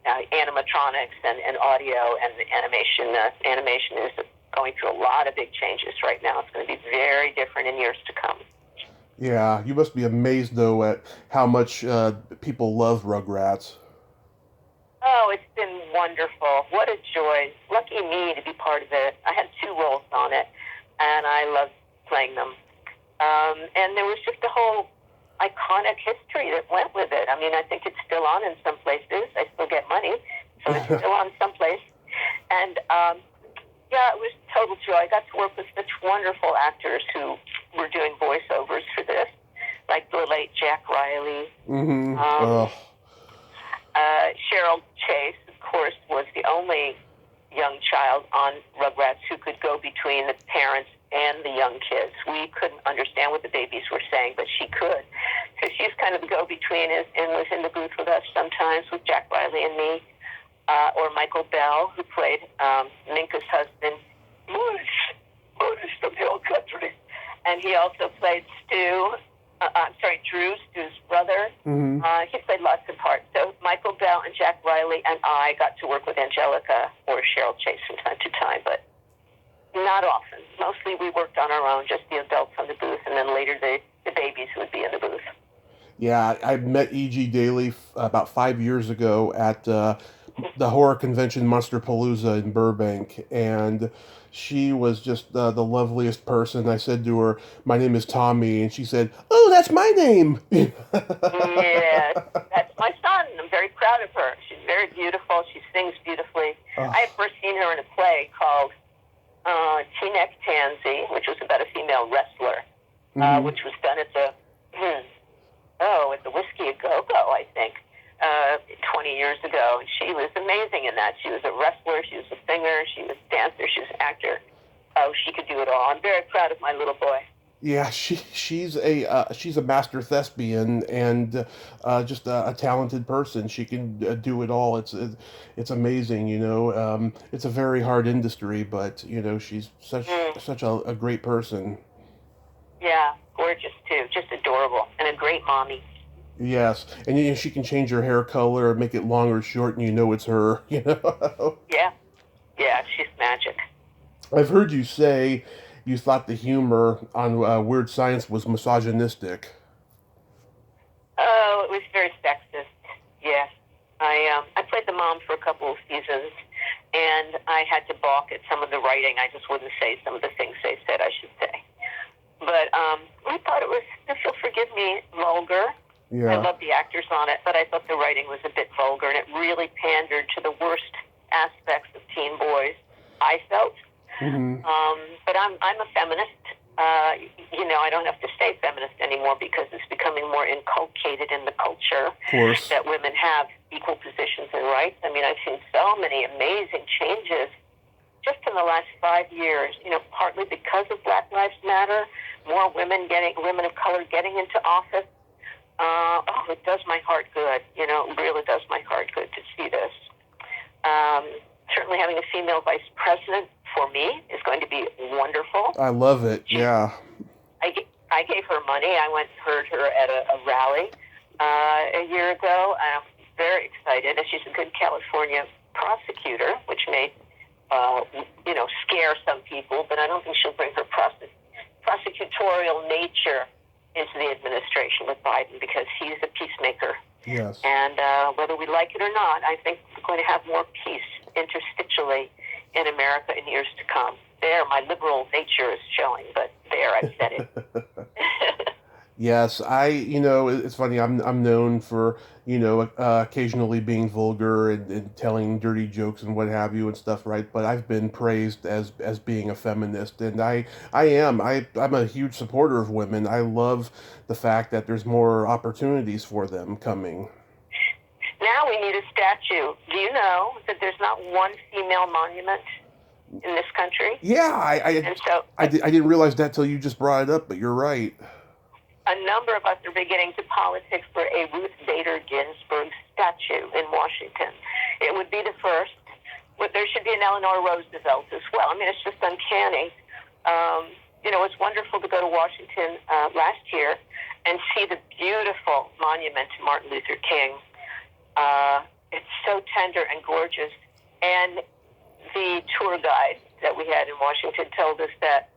animatronics and audio and animation. Animation is going through a lot of big changes right now. It's going to be very different in years to come. Yeah, you must be amazed, though, at how much people love Rugrats. Oh, it's been wonderful. What a joy. Lucky me to be part of it. I had 2 roles on it, and I loved playing them. And there was just a whole iconic history that went with it. I mean, I think it's still on in some places. I still get money, so it's still on someplace. And yeah, it was total joy. I got to work with such wonderful actors who were doing voiceovers for this, like the late Jack Riley. Cheryl Chase, of course, was the only young child on Rugrats who could go between the parents and the young kids. We couldn't understand what the babies were saying, but she could. So she's kind of the go-between and was in the booth with us sometimes with Jack Riley and me, or Michael Bell, who played Minka's husband, Buddhist of the old country. And he also played Drew, Stu's brother. He played lots of parts. So Michael Bell and Jack Riley and I got to work with Angelica or Cheryl Chase from time to time, but not often. Mostly we worked on our own, just the adults on the booth, and then later the babies would be in the booth. Yeah, I met E.G. Daily about 5 years ago at the horror convention Monsterpalooza in Burbank, and she was just the loveliest person. I said to her, "My name is Tommy," and she said, "Oh, that's my name." Yes, that's my son. I'm very proud of her. She's very beautiful. She sings beautifully. I had first seen her in a play called T-Neck Tansy, which was about a female wrestler, which was done at the Whiskey A Go-Go, I think, 20 years ago. And she was amazing in that. She was a wrestler, she was a singer, she was a dancer, she was an actor. Oh, she could do it all. I'm very proud of my little boy. Yeah, she's a master thespian and just a talented person. She can do it all. It's amazing, you know. It's a very hard industry, but you know she's such a great person. Yeah, gorgeous too, just adorable, and a great mommy. Yes, and you know, she can change her hair color or make it long or short, and you know it's her. You know. Yeah, she's magic. I've heard you say you thought the humor on Weird Science was misogynistic. Oh, it was very sexist. Yes, I played the mom for a couple of seasons, and I had to balk at some of the writing. I just wouldn't say some of the things they said, I should say. But I thought it was, if you'll forgive me, vulgar. Yeah. I love the actors on it, but I thought the writing was a bit vulgar, and it really pandered to the worst aspects of teen boys, I felt. But I'm a feminist. You know, I don't have to say feminist anymore because it's becoming more inculcated in the culture that women have equal positions and rights. I mean, I've seen so many amazing changes just in the last 5 years, you know, partly because of Black Lives Matter, more women of color getting into office. It does my heart good. You know, it really does my heart good to see this. Certainly having a female vice president for me is going to be wonderful. I love it, yeah. I gave her money. I went and heard her at a rally a year ago. I'm very excited. And she's a good California prosecutor, which may, scare some people, but I don't think she'll bring her prosecutorial nature into the administration with Biden because he's a peacemaker. Yes. And whether we like it or not, I think we're going to have more peace interstitially in America in years to come. There, my liberal nature is showing, but there, I've said it. Yes, it's funny, I'm known for, occasionally being vulgar and telling dirty jokes and what have you and stuff, right? But I've been praised as being a feminist, and I'm a huge supporter of women. I love the fact that there's more opportunities for them coming. Now we need a statue. Do you know that there's not one female monument in this country? Yeah, I didn't realize that till you just brought it up, but you're right. A number of us are beginning to politic for a Ruth Bader Ginsburg statue in Washington. It would be the first. There should be an Eleanor Roosevelt as well. I mean, it's just uncanny. It's wonderful to go to Washington last year and see the beautiful monument to Martin Luther King. It's so tender and gorgeous. And the tour guide that we had in Washington told us that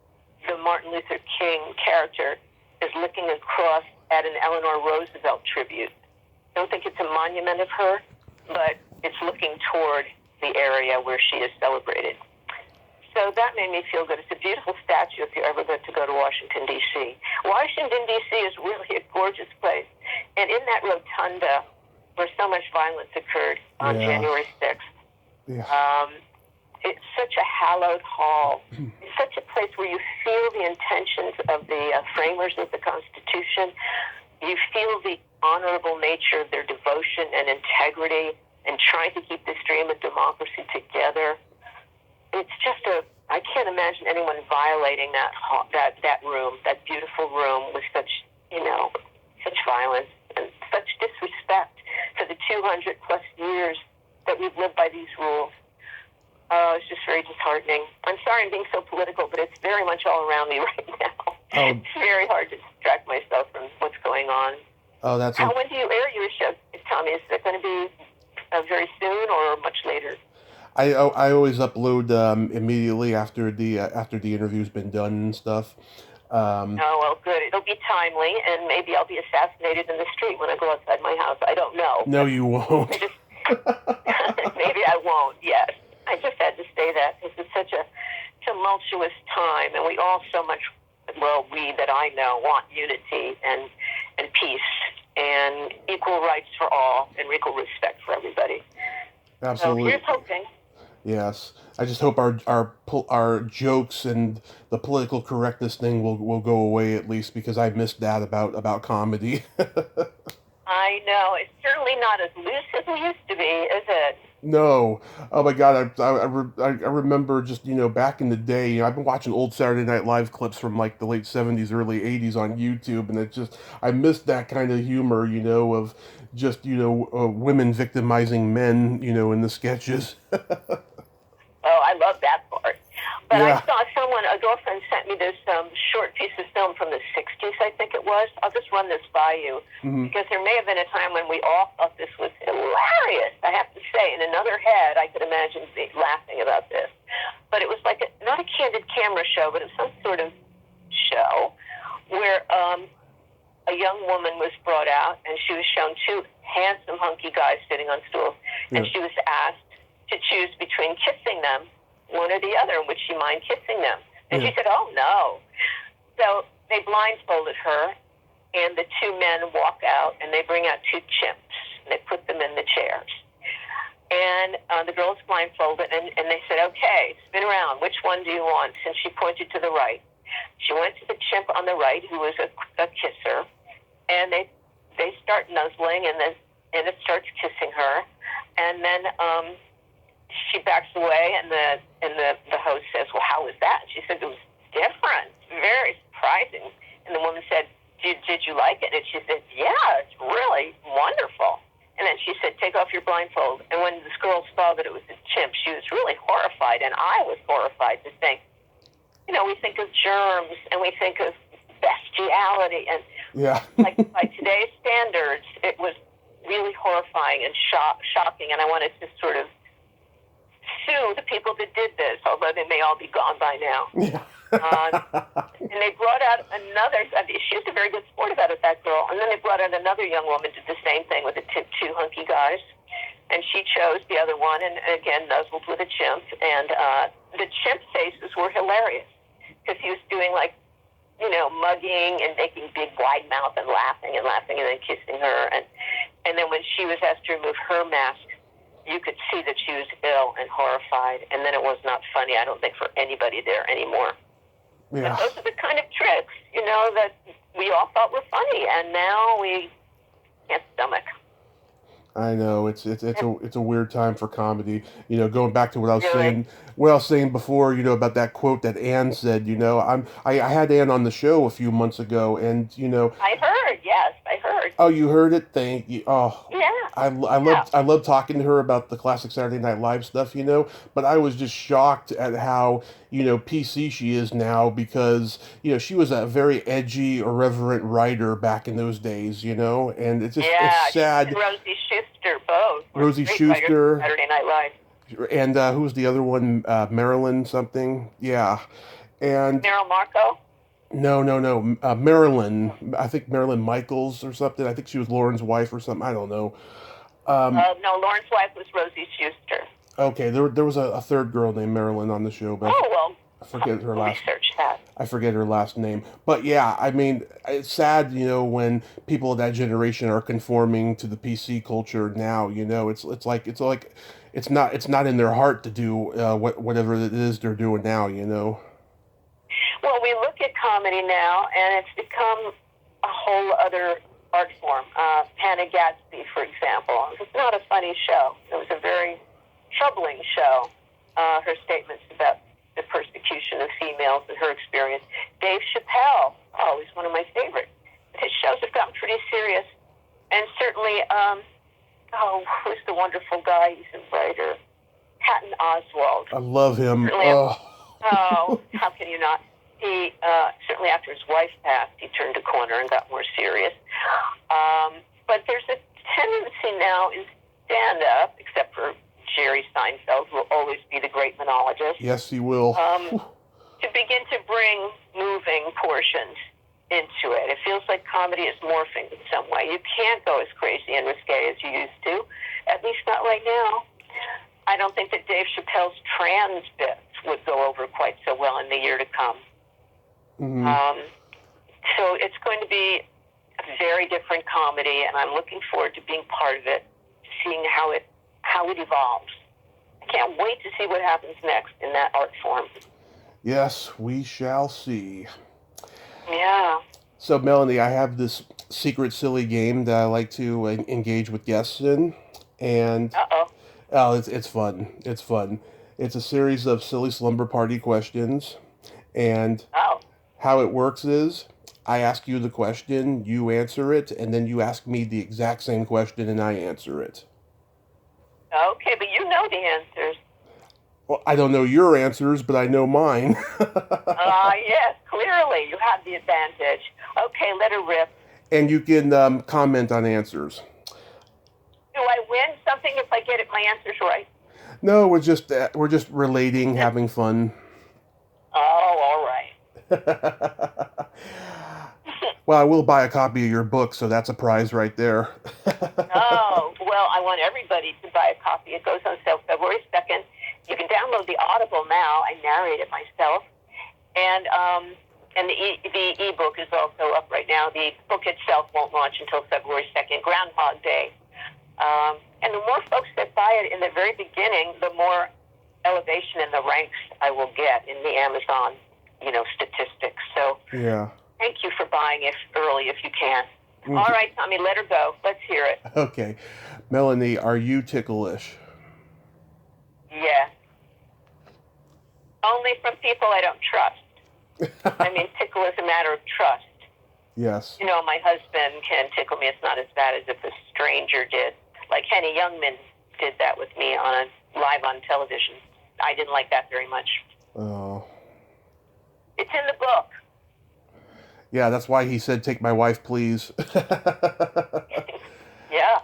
the Martin Luther King character is looking across at an Eleanor Roosevelt tribute. I don't think it's a monument of her, but it's looking toward the area where she is celebrated. So that made me feel good. It's a beautiful statue if you ever get to go to Washington, D.C. Washington, D.C. is really a gorgeous place. And in that rotunda where so much violence occurred on January 6th, it's such a hallowed hall. It's such a place where you feel the intentions of the framers of the Constitution. You feel the honorable nature of their devotion and integrity and trying to keep this dream of democracy together. It's just I can't imagine anyone violating that room, that beautiful room with such violence and such disrespect for the 200 plus years that we've lived by these rules. Oh, it's just very disheartening. I'm sorry I'm being so political, but it's very much all around me right now. It's very hard to distract myself from what's going on. Oh, that's. When do you air your show, Tommy? Is it going to be very soon or much later? I always upload immediately after the interview's been done and stuff. Oh, well, good. It'll be timely, and maybe I'll be assassinated in the street when I go outside my house. I don't know. No, you won't. Maybe I won't, yes. I just had to say that because it's such a tumultuous time, and we all so much, we that I know want unity and peace and equal rights for all and equal respect for everybody. Absolutely. So here's hoping. Yes, I just hope our jokes and the political correctness thing will go away at least, because I missed that about comedy. I know, it's certainly not as loose as it used to be, is it? No. Oh my God, I remember just, back in the day, I've been watching old Saturday Night Live clips from like the late 70s, early 80s on YouTube, and I missed that kind of humor, of just, women victimizing men, in the sketches. Oh, I love that part. But Yeah. I saw a girlfriend sent me this short piece of film from the 60s, I think it was. I'll just run this by you, because there may have been a time when we all thought this was hilarious, I have to say. In another head, I could imagine laughing about this. But it was like, not a candid camera show, but it was some sort of show where a young woman was brought out, and she was shown two handsome, hunky guys sitting on stools, and she was asked to choose between kissing them, one or the other. Would she mind kissing them? And she said, oh, no. So they blindfolded her, and the two men walk out, and they bring out two chimps, and they put them in the chairs. And the girl's blindfolded, and they said, okay, spin around. Which one do you want? And she pointed to the right. She went to the chimp on the right, who was a kisser, and they start nuzzling, and it starts kissing her. And then she backs away, and the host says, well, how was that? She said, it was different, very surprising. And the woman said, did you like it? And she said, yeah, it's really wonderful. And then she said, take off your blindfold. And when this girl saw that it was a chimp, she was really horrified, and I was horrified to think, we think of germs, and we think of bestiality, and like by today's standards, it was really horrifying and shocking, and I wanted to sort of sue the people that did this, although they may all be gone by now. And they brought out she was a very good sport about it, that girl, and then they brought out another young woman, did the same thing with the two hunky guys, and she chose the other one, and again, nuzzled with a chimp, and the chimp faces were hilarious, because he was doing mugging and making big wide mouth and laughing and then kissing her, and then when she was asked to remove her mask, you could see that she was ill and horrified, and then it was not funny, I don't think, for anybody there anymore. Yeah. But those are the kind of tricks, that we all thought were funny, and now we can't stomach. I know it's a weird time for comedy. Going back to what I was Really? saying before, about that quote that Ann said. I had Ann on the show a few months ago, and I heard, yes, I heard. Oh, you heard it? Thank you. Oh, Yeah. I love talking to her about the classic Saturday Night Live stuff, but I was just shocked at how, PC she is now, because, she was a very edgy, irreverent writer back in those days, and it's sad. She and Rosie Schuster, both. Rosie Great Schuster. writers for Saturday Night Live. And who's the other one? Marilyn something? Yeah. And Meryl Marco? No. Marilyn. I think Marilyn Michaels or something. I think she was Lauren's wife or something. I don't know. No, Lauren's wife was Rosie Schuster. Okay, there was a third girl named Marilyn on the show, but Oh, well, I forget her we'll last. research that. I forget her last name. But yeah, I mean, it's sad, when people of that generation are conforming to the PC culture now. It's like it's not in their heart to do whatever it is they're doing now. Well, we look at comedy now, and it's become a whole other art form. Hannah Gadsby, for example, it's not a funny show. It was a very troubling show. Her statements about the persecution of females and her experience. Dave Chappelle, he's one of my favorites. His shows have gotten pretty serious. And certainly, who's the wonderful guy? He's a writer. Patton Oswalt. I love him. How can you not? He, certainly after his wife passed, he turned a corner and got more serious. But there's a tendency now in stand-up, except for Jerry Seinfeld, who will always be the great monologist. Yes, he will. To begin to bring moving portions into it. It feels like comedy is morphing in some way. You can't go as crazy and risque as you used to, at least not right now. I don't think that Dave Chappelle's trans bits would go over quite so well in the year to come. Mm-hmm. So it's going to be a very different comedy, and I'm looking forward to being part of it, seeing how it evolves. I can't wait to see what happens next in that art form. Yes, we shall see. Yeah. So, Melanie, I have this secret silly game that I like to engage with guests in, and it's fun. It's fun. It's a series of silly slumber party questions, and how it works is I ask you the question, you answer it, and then you ask me the exact same question, and I answer it. Okay, but you know the answers. Well, I don't know your answers, but I know mine. Yes, clearly you have the advantage. Okay, let her rip. And you can comment on answers. Do I win something if I get my answers right? No, we're just relating, having fun. Oh, all right. Well, I will buy a copy of your book, so that's a prize right there. Well, I want everybody to buy a copy. It goes on sale February 2nd. You can download the Audible now. I narrate it myself. And the e-book is also up right now. The book itself won't launch until February 2nd, Groundhog Day. And the more folks that buy it in the very beginning, the more elevation in the ranks I will get in the Amazon, statistics. So yeah. Thank you for buying it early if you can. Mm-hmm. All right, Tommy, let her go. Let's hear it. Okay. Melanie, are you ticklish? Yes. Only from people I don't trust. I mean, tickle is a matter of trust. Yes. My husband can tickle me. It's not as bad as if a stranger did. Like Henny Youngman did that with me live on television. I didn't like that very much. Oh. It's in the book. Yeah, that's why he said, "Take my wife, please." Yeah.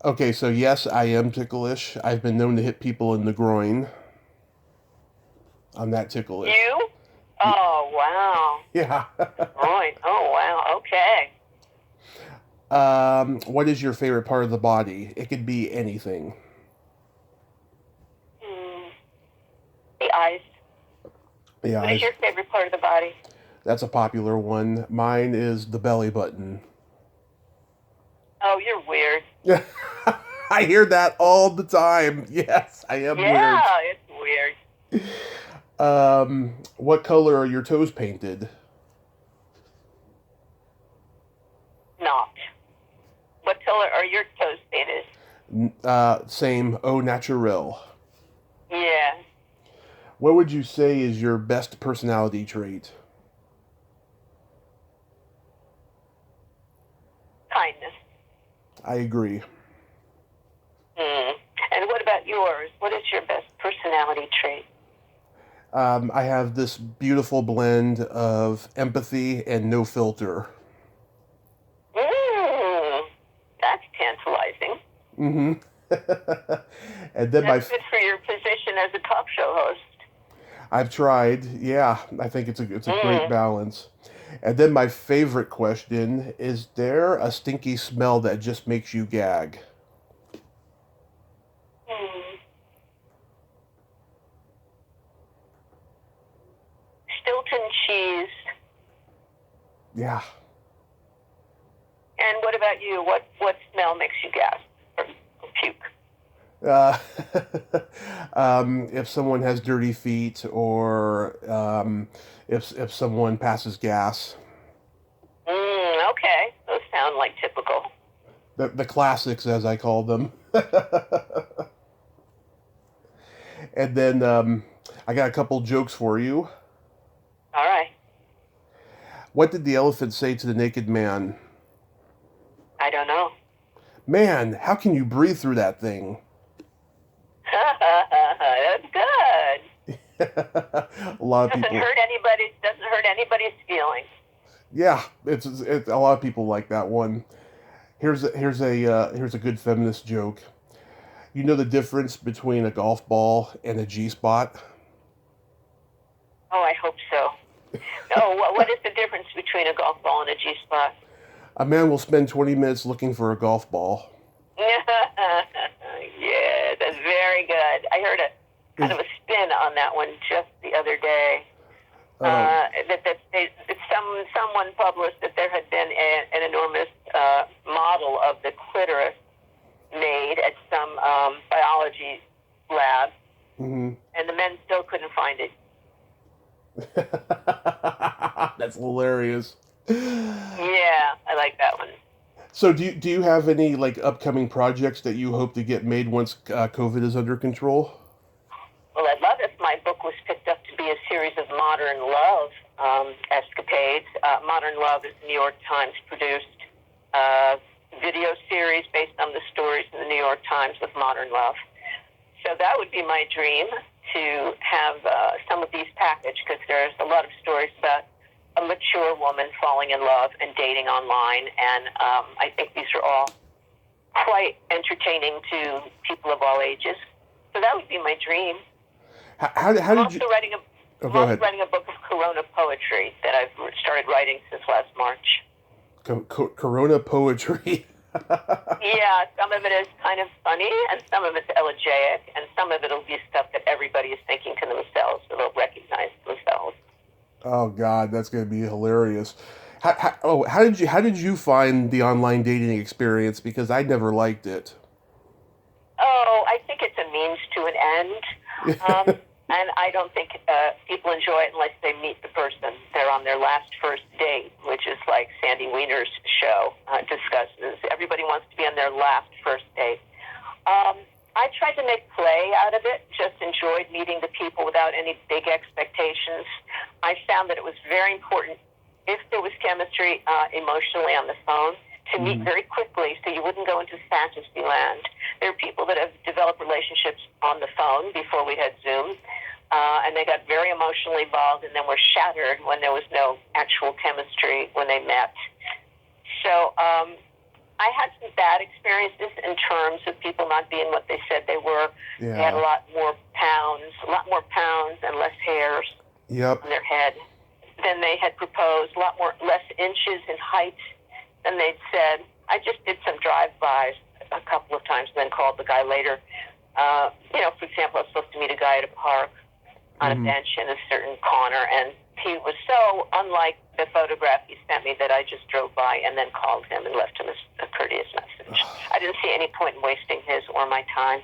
Okay, so yes, I am ticklish. I've been known to hit people in the groin. I'm that ticklish. You? Oh, wow. Yeah. Groin. Oh, wow. Okay. What is your favorite part of the body? It could be anything. The eyes. The eyes. What is your favorite part of the body? That's a popular one. Mine is the belly button. Oh, you're weird. I hear that all the time. Yes, I am weird. Yeah, it's weird. What color are your toes painted? Not. What color are your toes painted? Same, au naturel. Yeah. What would you say is your best personality trait? Kindness. I agree. And what about yours? What is your best personality trait? I have this beautiful blend of empathy and no filter. That's tantalizing. Mm-hmm. And then that's good for your position as a talk show host. I've tried. Yeah, I think it's a great balance. And then my favorite question, is there a stinky smell that just makes you gag? cheese. Yeah. And what about you? What smell makes you gasp or puke? If someone has dirty feet, or if someone passes gas. Okay. Those sound like typical. The classics, as I call them. And then I got a couple jokes for you. All right. What did the elephant say to the naked man? I don't know. Man, how can you breathe through that thing? That's good. A lot of people. Doesn't hurt anybody's feelings. Yeah, it's a lot of people like that one. Here's a good feminist joke. You know the difference between a golf ball and a G-spot? Oh, I hope so. Oh, what is the difference between a golf ball and a G-spot? A man will spend 20 minutes looking for a golf ball. Yeah, that's very good. I heard a kind of a spin on that one just the other day. Someone published that there had been an enormous model of the clitoris made at some biology lab, and the men still couldn't find it. That's hilarious. Yeah, I like that one. So do you have any like upcoming projects that you hope to get made once COVID is under control? Well, I'd love if my book was picked up to be a series of modern love escapades. Modern Love is a New York Times produced video series based on the stories in the New York Times of modern love. So that would be my dream, to have some of these packaged, because there's a lot of stories about a mature woman falling in love and dating online, and I think these are all quite entertaining to people of all ages. So that would be my dream. How did I'm you? also writing a book of Corona poetry that I've started writing since last March. Corona poetry. Yeah, some of it is kind of funny, and some of it's elegiac, and some of it will be stuff that everybody is thinking to themselves, so they'll recognize themselves. Oh God, that's gonna be hilarious. How did you find the online dating experience? Because I never liked it. Oh, I think it's a means to an end. And I don't think people enjoy it unless they meet the person. They're on their first date, which is like Sandy Weiner's show discusses. Everybody wants to be on their first date. I tried to make play out of it, just enjoyed meeting the people without any big expectations. I found that it was very important, if there was chemistry emotionally on the phone, to meet very quickly so you wouldn't go into fantasy land. There are people that have developed relationships on the phone before we had Zoom, and they got very emotionally involved and then were shattered when there was no actual chemistry when they met. So I had some bad experiences in terms of people not being what they said they were. Yeah. They had a lot more pounds and less hairs on their head than they had proposed, less inches in height than they'd said. I just did some drive-bys a couple of times and then called the guy later. For example, I was supposed to meet a guy at a park on a bench in a certain corner, and he was so unlike the photograph he sent me that I just drove by and then called him and left him a courteous message. I didn't see any point in wasting his or my time.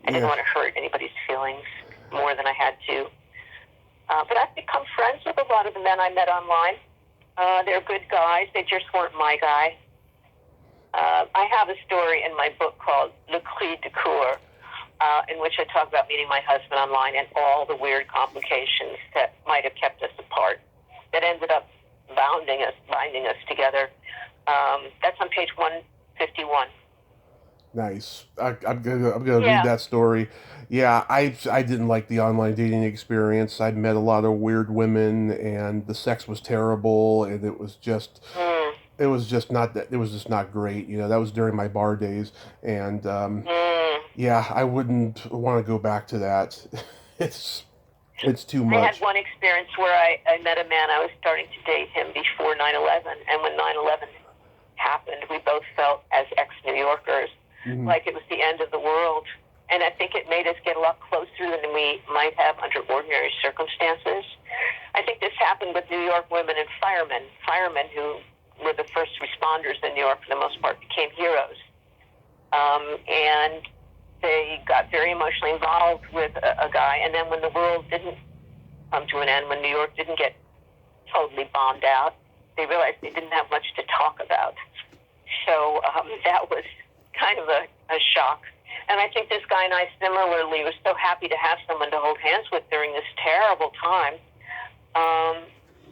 I didn't want to hurt anybody's feelings more than I had to. But I've become friends with a lot of the men I met online. They're good guys. They just weren't my guy. I have a story in my book called Le Cri de Coeur, in which I talk about meeting my husband online and all the weird complications that might have kept us apart, that ended up binding us together. That's on page 151. Nice. I'm gonna read that story. Yeah, I didn't like the online dating experience. I met a lot of weird women, and the sex was terrible, and it was just not great. That was during my bar days, and yeah, I wouldn't want to go back to that. It's too much. I had one experience where I met a man. I was starting to date him before 9/11, and when 9/11 happened, we both felt as ex-New Yorkers like it was the end of the world. And I think it made us get a lot closer than we might have under ordinary circumstances. I think this happened with New York women and firemen. Firemen who were the first responders in New York, for the most part, became heroes. And they got very emotionally involved with a guy. And then when the world didn't come to an end, when New York didn't get totally bombed out, they realized they didn't have much to talk about. So that was kind of a shock. And I think this guy and I similarly were so happy to have someone to hold hands with during this terrible time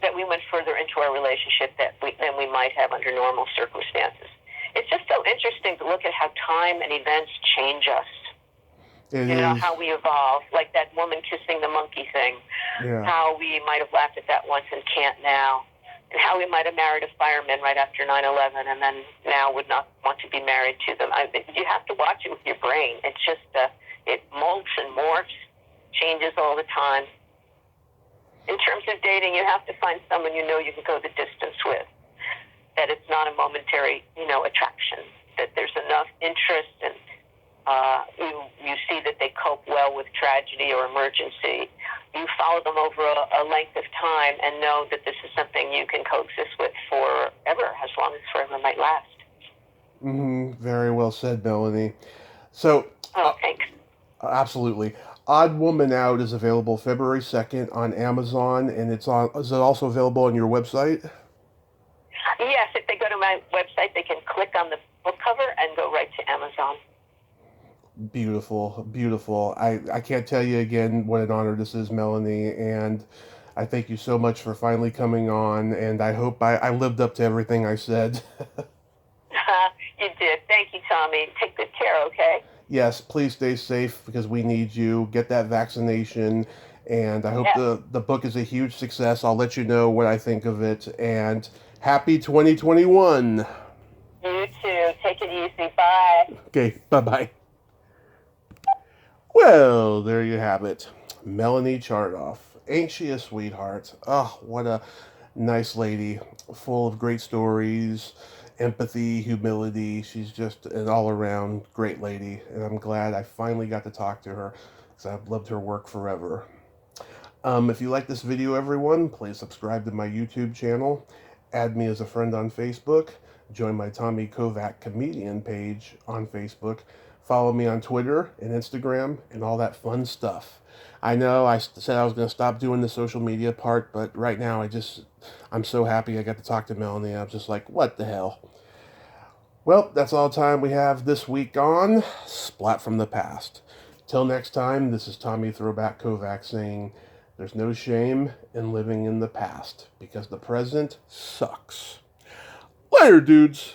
that we went further into our relationship than we might have under normal circumstances. It's just so interesting to look at how time and events change us. How we evolve, like that woman kissing the monkey thing. Yeah. How we might have laughed at that once and can't now. And how we might have married a fireman right after 9/11 and then now would not want to be married to them. You have to watch it with your brain. It's just, it molts and morphs, changes all the time. In terms of dating, you have to find someone you know you can go the distance with. That it's not a momentary, attraction. That there's enough interest and you see that they cope well with tragedy or emergency. You follow them over a length of time and know that this is something you can coexist with forever, as long as forever might last. Very well said, Melanie. So, thanks. Absolutely. Odd Woman Out is available February 2nd on Amazon, and is it also available on your website? Yes, if they go to my website, they can click on the book cover and go right to Amazon. Beautiful, beautiful. I can't tell you again what an honor this is, Melanie, and I thank you so much for finally coming on, and I hope I lived up to everything I said. You did. Thank you, Tommy. Take good care, okay? Yes, please stay safe because we need you. Get that vaccination, and I hope the book is a huge success. I'll let you know what I think of it, and happy 2021. You too. Take it easy. Bye. Okay, bye-bye. Well, there you have it. Melanie Chartoff. Ain't she a sweetheart? Oh, what a nice lady. Full of great stories, empathy, humility. She's just an all-around great lady. And I'm glad I finally got to talk to her because I've loved her work forever. If you like this video, everyone, please subscribe to my YouTube channel. Add me as a friend on Facebook. Join my Tommy Kovac Comedian page on Facebook. Follow me on Twitter and Instagram and all that fun stuff. I know I said I was going to stop doing the social media part, but right now I'm so happy I got to talk to Melanie. I'm just like, what the hell? Well, that's all the time we have this week on Splat from the Past. Till next time, this is Tommy Throwback Kovac saying, there's no shame in living in the past because the present sucks. Later, dudes.